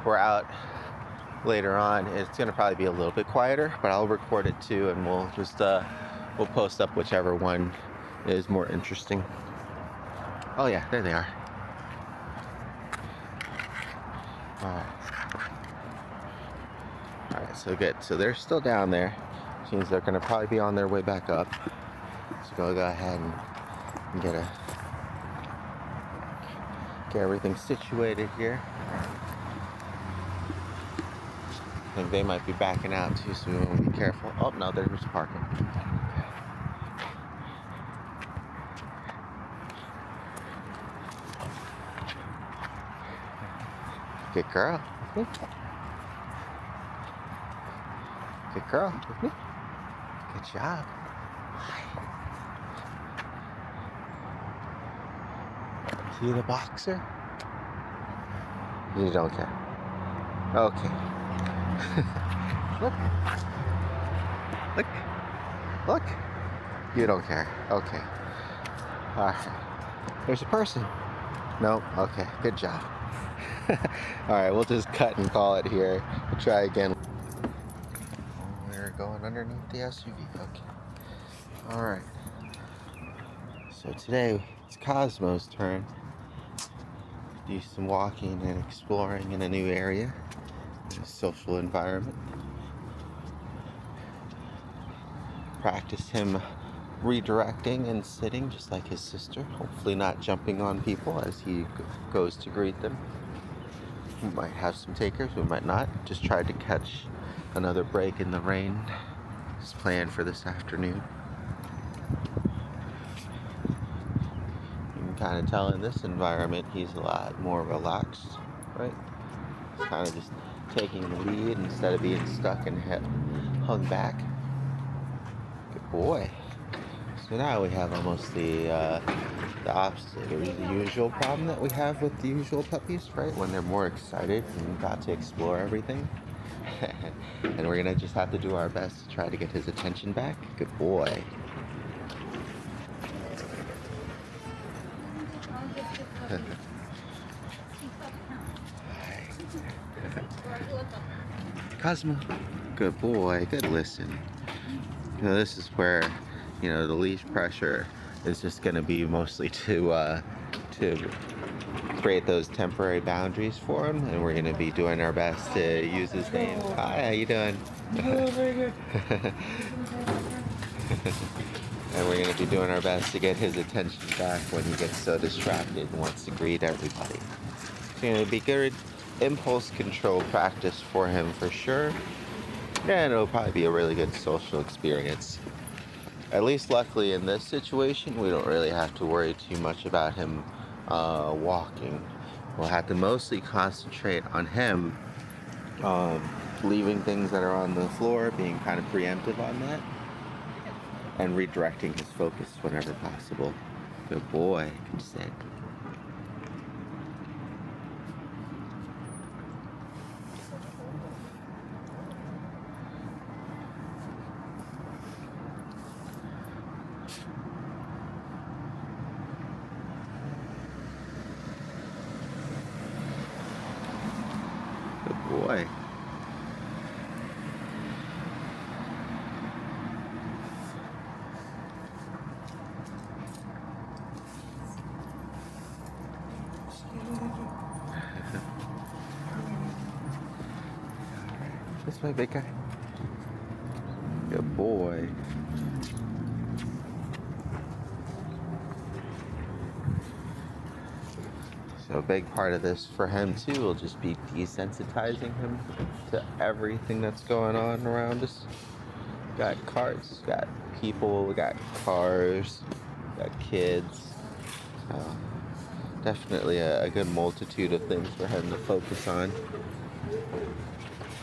we're out later on, it's going to probably be a little bit quieter, but I'll record it too, and we'll just we'll post up whichever one is more interesting. Oh yeah, there they are. Alright, so good. So they're still down there, which means they're going to probably be on their way back up. So go ahead and get everything situated here. I think they might be backing out too, so we want to be careful. Oh no, they're just parking. Good girl. Good girl. Good job. See the boxer? You don't care. Okay. Look. Look. Look. You don't care. Okay. Alright. There's a person. Nope. Okay. Good job. Alright, we'll just cut and call it here. We'll try again. We're going underneath the SUV. Okay. Alright. So today it's Cosmo's turn. Do some walking and exploring in a new area, in a social environment. Practice him redirecting and sitting just like his sister, hopefully not jumping on people as he goes to greet them. We might have some takers, we might not. Just tried to catch another break in the rain. It's planned for this afternoon. You can kind of tell in this environment he's a lot more relaxed, right? He's kind of just taking the lead instead of being stuck and hung back. Good boy. So now we have almost the opposite, or the usual problem that we have with the usual puppies, right? When they're more excited and got to explore everything. And we're gonna just have to do our best to try to get his attention back. Good boy. Cosmo. Good boy. Good listen. This is where, the leash pressure is just going to be mostly to create those temporary boundaries for him, and we're going to be doing our best to use his name. Hi, how you doing? Very good. And we're going to be doing our best to get his attention back when he gets so distracted and wants to greet everybody. It's going to be good impulse control practice for him for sure. And it'll probably be a really good social experience. At least luckily in this situation, we don't really have to worry too much about him walking. We'll have to mostly concentrate on him leaving things that are on the floor, being kind of preemptive on that, and redirecting his focus whenever possible. Good boy. Good sit. Good boy. This way, big guy. Good boy. So a big part of this for him too will just be desensitizing him to everything that's going on around us. We got carts, we got people, we got cars, we got kids. Definitely a good multitude of things for him to focus on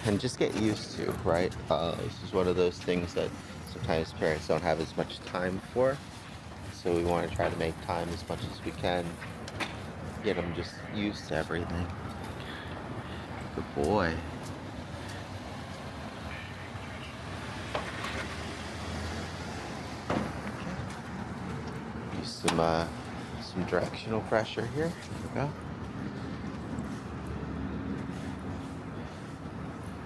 and just get used to, right? This is one of those things that sometimes parents don't have as much time for, so we want to try to make time as much as we can, get him just used to everything. Good boy. Use some directional pressure here. There we go.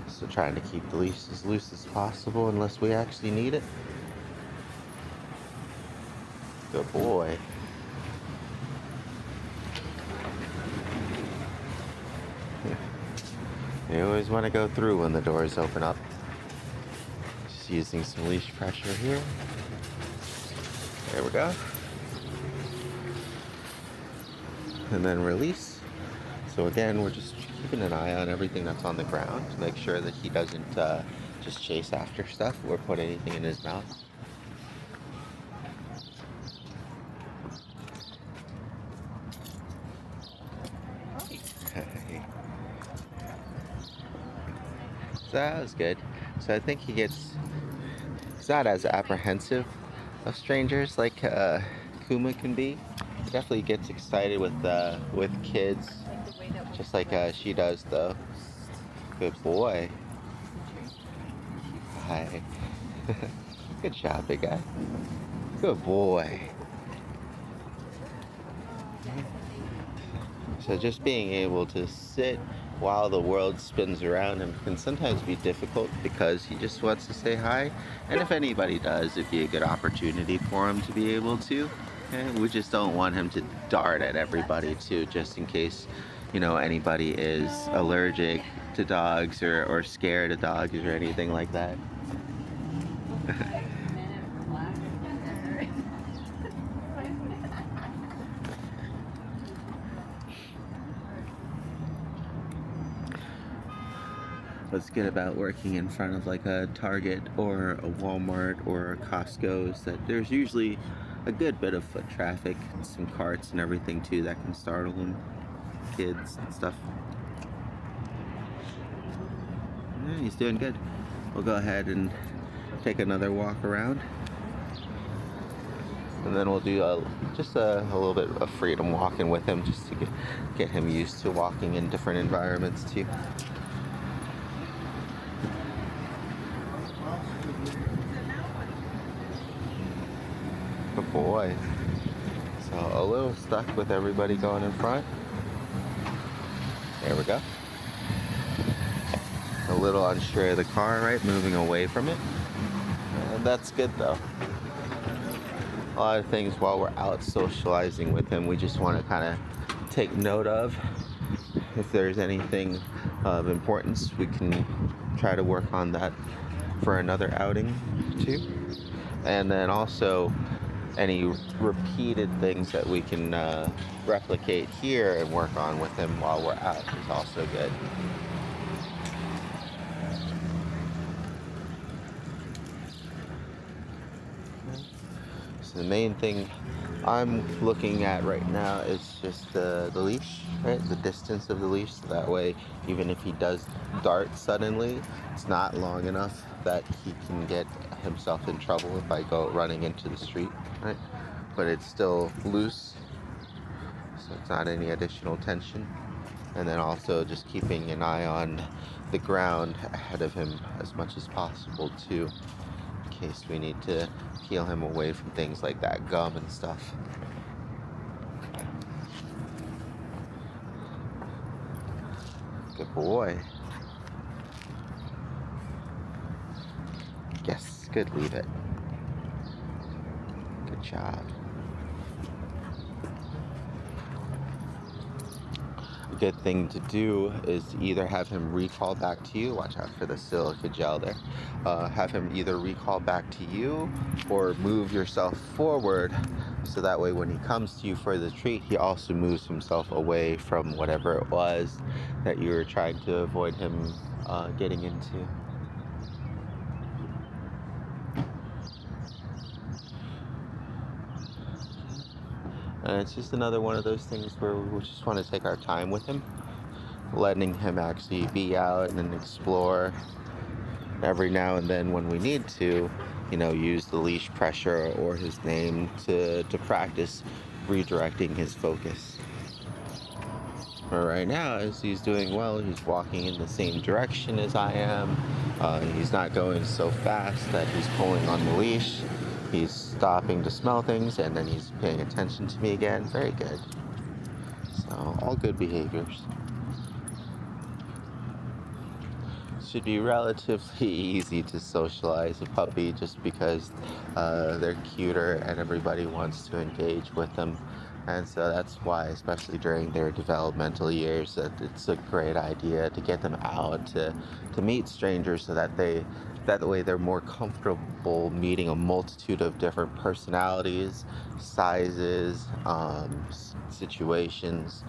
So trying to keep the leash as loose as possible unless we actually need it. Good boy. You always want to go through when the doors open up. Just using some leash pressure here. There we go. And then release. So again, we're just keeping an eye on everything that's on the ground to make sure that he doesn't just chase after stuff or put anything in his mouth. So that was good. So I think he's not as apprehensive of strangers like Kuma can be. He definitely gets excited with kids, just like she does though. Good boy. Hi. Good job, big guy. Good boy. So just being able to sit while the world spins around him can sometimes be difficult because he just wants to say hi. And if anybody does, it'd be a good opportunity for him to be able to. And we just don't want him to dart at everybody too, just in case, anybody is allergic to dogs or scared of dogs or anything like that. What's good about working in front of like a Target or a Walmart or a Costco is that there's usually a good bit of foot traffic and some carts and everything too that can startle them, kids and stuff. Yeah, he's doing good. We'll go ahead and take another walk around, and then we'll do just a little bit of freedom walking with him just to get him used to walking in different environments too. Good boy. So a little stuck with everybody going in front. There we go. a little unsure of the car, right? Moving away from it. And that's good though. A lot of things while we're out socializing with him, we just want to kind of take note of. If there's anything of importance, we can try to work on that for another outing too. And then also any repeated things that we can replicate here and work on with him while we're out is also good. So the main thing I'm looking at right now is just the leash, right? The distance of the leash. So that way, even if he does dart suddenly, it's not long enough that he can get himself in trouble if I go running into the street, right? But it's still loose, so it's not any additional tension. And then also just keeping an eye on the ground ahead of him as much as possible too, in case we need to peel him away from things like that gum and stuff. Good boy. Yes, good, leave it. Good job. A good thing to do is either have him recall back to you, watch out for the silica gel there, have him either recall back to you or move yourself forward, so that way when he comes to you for the treat, he also moves himself away from whatever it was that you were trying to avoid him getting into. And it's just another one of those things where we just want to take our time with him, letting him actually be out and explore. Every now and then when we need to, use the leash pressure or his name to practice redirecting his focus. But right now, as he's doing well, he's walking in the same direction as I am. He's not going so fast that he's pulling on the leash. He's stopping to smell things, and then he's paying attention to me again. Very good. So, all good behaviors. Should be relatively easy to socialize a puppy just because they're cuter and everybody wants to engage with them. And so that's why, especially during their developmental years, that it's a great idea to get them out to meet strangers, so that way they're more comfortable meeting a multitude of different personalities, sizes, situations.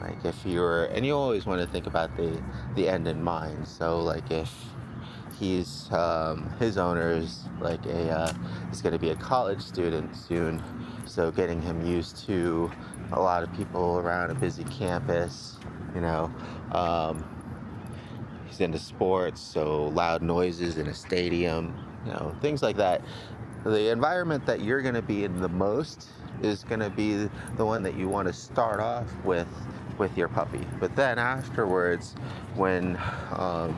Like if and you always want to think about the end in mind. So like if he's his owner is like he's going to be a college student soon, so getting him used to a lot of people around a busy campus, he's into sports, so loud noises in a stadium, things like that. The environment that you're going to be in the most is going to be the one that you want to start off with your puppy. But then afterwards, when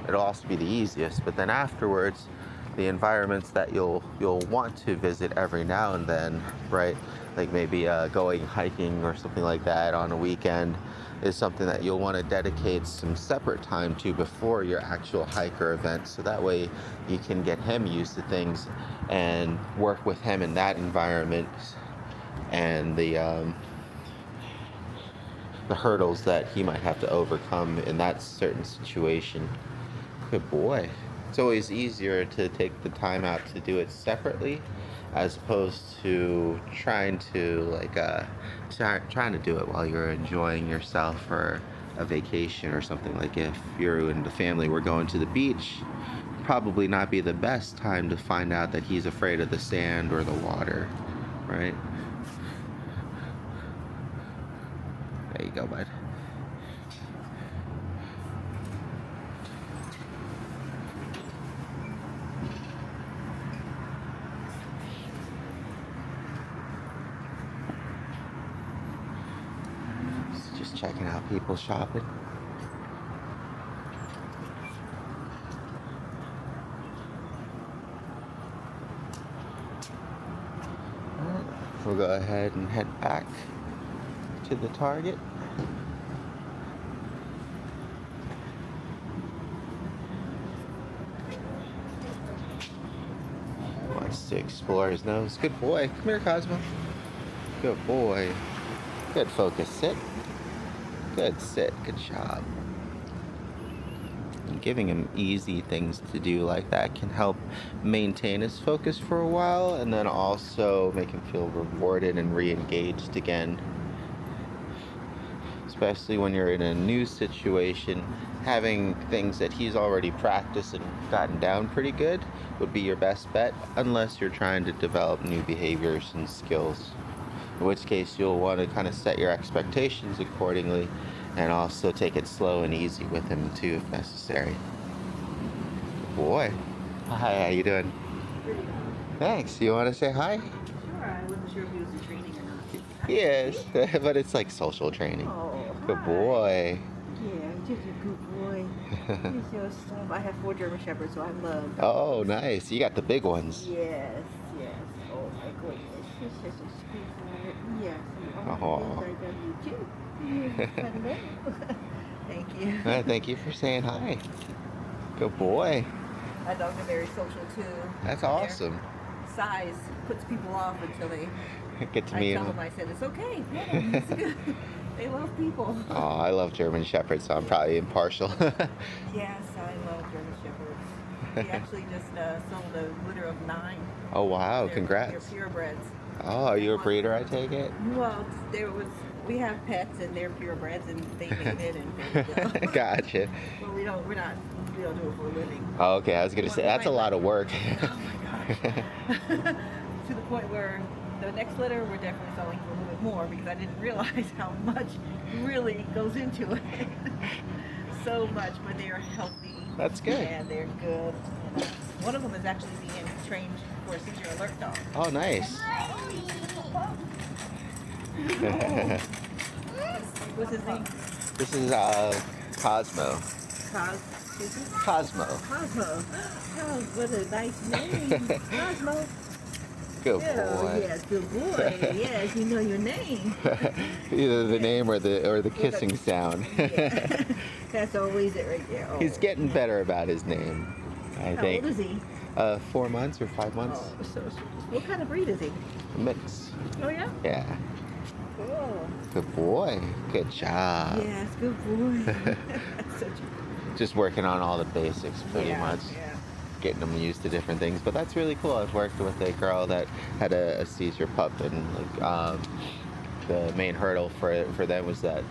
it'll also be the easiest, but then afterwards, the environments that you'll want to visit every now and then, right? Like maybe going hiking or something like that on a weekend is something that you'll want to dedicate some separate time to before your actual hike or event, so that way you can get him used to things and work with him in that environment and the hurdles that he might have to overcome in that certain situation. Good boy. It's always easier to take the time out to do it separately, as opposed to trying to trying to do it while you're enjoying yourself or a vacation or something. Like if you're in the family, we're going to the beach, probably not be the best time to find out that he's afraid of the sand or the water, right? There you go, bud. Just checking out people shopping. Alright, we'll go ahead and head back to the Target. just to explore his nose. Good boy. Come here, Cosmo. Good boy. Good focus. Sit. Good sit. Good job. And giving him easy things to do like that can help maintain his focus for a while, and then also make him feel rewarded and re-engaged again. Especially when you're in a new situation, having things that he's already practiced and gotten down pretty good would be your best bet, unless you're trying to develop new behaviors and skills. In which case you'll want to kind of set your expectations accordingly, and also take it slow and easy with him too if necessary. Good boy. Hi, how you doing? Thanks. You want to say hi? Sure, I wasn't sure if he was in training or not. Yes, but it's like social training. Oh, Good hi. boy. Yeah, just a good boy. He's your son. I have 4 German Shepherds, so I love. Oh, nice. You got the big ones. Yes, yes. Oh my goodness. He's such a sweetheart. Yes, you are. Oh. Yes, I love you too. Yes, hello. Thank you. Thank you for saying hi. Good boy. My dogs are very social too. That's Their awesome. size puts people off until they. Get to I meet tell him. them, I said, it's okay. Yeah, it's good. They love people. Oh, I love German Shepherds, so I'm probably impartial. Yes, I love German Shepherds. We actually just sold a litter of 9. Oh, wow. They're Congrats. purebreds. Oh, are you a breeder, I take it? Well, we have pets and they're purebreds and they made it and there we go. Gotcha. But we don't do it for a living. Oh, okay, I was going to say, that's a lot of work. Oh my gosh. To the point where the next litter we're definitely selling for a little bit more because I didn't realize how much really goes into it. So much, but they're healthy. That's good. And they're good. And, one of them is actually being trained for a seizure alert dog. Oh, nice. What's his name? This is Cosmo. Cosmo. Cosmo. Oh, what a nice name. Cosmo. Good Oh, boy. yes, good boy. Yes, you know your name. Either the name or the kissing sound. Yeah. That's always it right there. Oh. He's getting better about his name, I How think. old is he? 4 months or 5 months. Oh, so what kind of breed is he? Mix. Oh, yeah? Yeah. Cool. Good boy. Good job. Yes, good boy. That's such a... Just working on all the basics pretty much. Yeah. Getting them used to different things. But that's really cool. I've worked with a girl that had a seizure pup, and like the main hurdle for them was that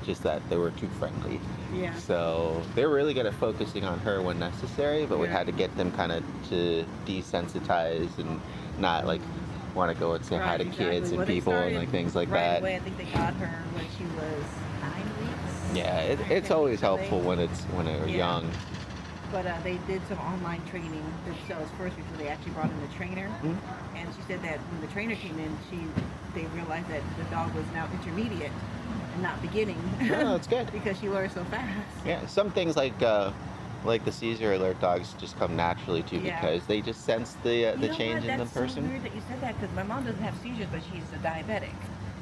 they were too friendly. Yeah. So they were really good at focusing on her when necessary, but we Yeah. had to get them kind of to desensitize and not like want to go and say hi to kids and Well, they people and started like things like right that. away. I think they got her when she was 9 weeks. Yeah, it's 9 always weeks, so helpful when they're Yeah. young. But they did some online training themselves first before they actually brought in the trainer. Mhm. And she said that when the trainer came in, they realized that the dog was now intermediate and not beginning. Oh, that's good. Because she learned so fast. Yeah, some things like the seizure alert dogs just come naturally too, Yeah. because they just sense the You know change what? in the That's person. so weird that you said that because my mom doesn't have seizures, but she's a diabetic.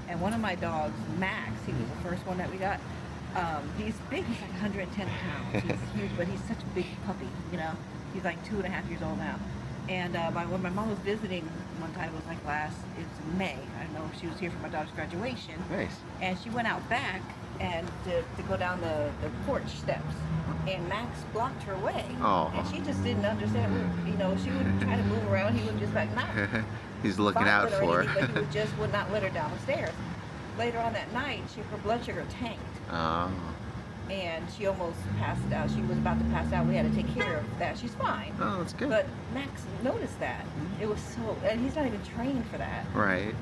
And one of my dogs, Max, he was the first one that we got. He's big. He's like 110 pounds. He's huge, but he's such a big puppy. You know, he's like 2.5 years old now. And when my mom was visiting one time, it was like it's May. I know she was here for my daughter's graduation. Nice. And she went out back and to go down the porch steps. And Max blocked her way. Oh. And she just didn't understand. You know, she would try to move around. He would just like, not He's looking out violent or for anything, her. but he would not let her down the stairs. Later on that night, her blood sugar tanked. Oh. And she almost passed out. She was about to pass out. We had to take care of that. She's fine. Oh, that's good. But Max noticed that. It was and he's not even trained for that. Right.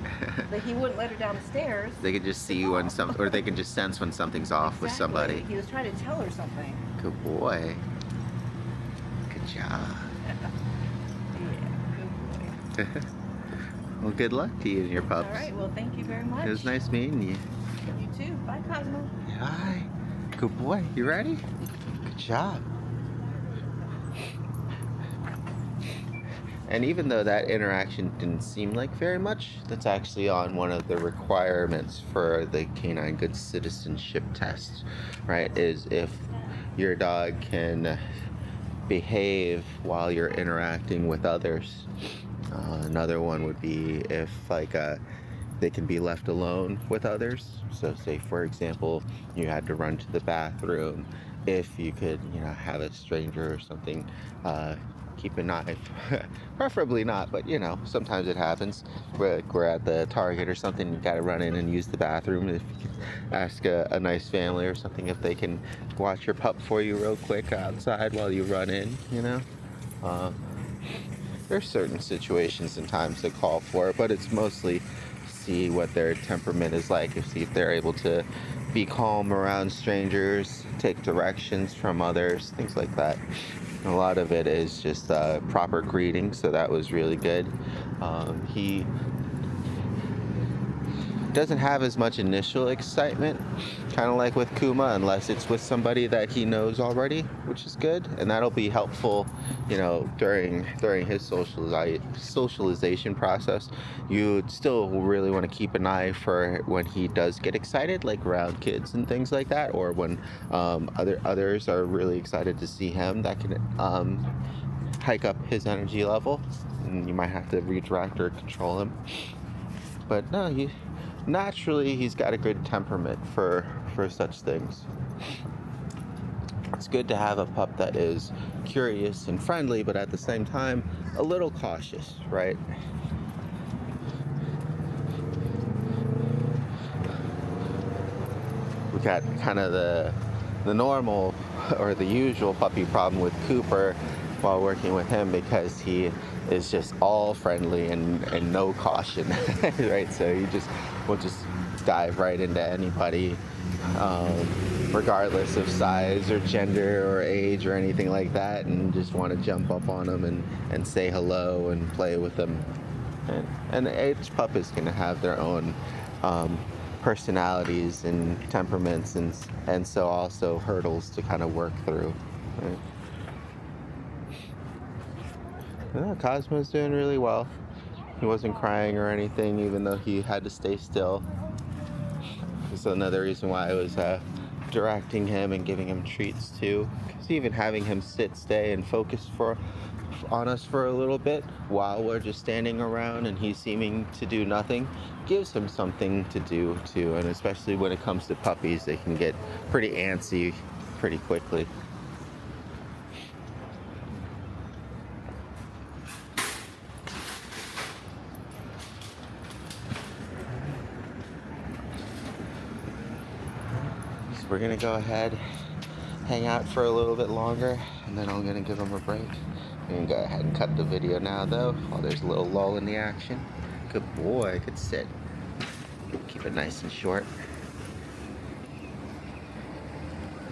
But he wouldn't let her down the stairs. They can just see when or they can just sense when something's off with somebody. Exactly. He was trying to tell her something. Good boy. Good job. Yeah, good boy. Well, good luck to you and your pups. All right. Well, thank you very much. It was nice meeting you. You too. Bye, Cosmo. Hi. Good boy. You ready? Good job. And even though that interaction didn't seem like very much, that's actually on one of the requirements for the Canine Good Citizenship test, right? Is if your dog can behave while you're interacting with others. Another one would be if like they can be left alone with others. So say for example, you had to run to the bathroom. If you could, have a stranger or something, keep a knife. Preferably not, but sometimes it happens. We're at the Target or something, you gotta run in and use the bathroom. If you could ask a nice family or something if they can watch your pup for you real quick outside while you run in. Uh, there's certain situations and times that call for it, but it's mostly see what their temperament is like, see if they're able to be calm around strangers, take directions from others, things like that. A lot of it is just proper greeting, so that was really good. He doesn't have as much initial excitement, kind of like with Kuma, unless it's with somebody that he knows already, which is good, and that'll be helpful, during his socialization process. You still really want to keep an eye for when he does get excited, like around kids and things like that, or when others are really excited to see him. That can hike up his energy level, and you might have to redirect or control him. But no, naturally he's got a good temperament for such things. It's good to have a pup that is curious and friendly, but at the same time a little cautious, right? We got kind of the normal or the usual puppy problem with Cooper while working with him, because he is just all friendly and no caution. Right? So you will just dive right into anybody, regardless of size or gender or age or anything like that, and just want to jump up on them and say hello and play with them. And each pup is going to have their own personalities and temperaments, and so also hurdles to kind of work through. Right? Yeah, Cosmo's doing really well. He wasn't crying or anything, even though he had to stay still. So another reason why I was directing him and giving him treats too, because even having him sit, stay, and focus on us for a little bit while we're just standing around and he's seeming to do nothing gives him something to do too. And especially when it comes to puppies, they can get pretty antsy pretty quickly. So we're gonna go ahead, hang out for a little bit longer, and then I'm gonna give him a break. I'm gonna go ahead and cut the video now though, while there's a little lull in the action. Good boy, good sit. Keep it nice and short.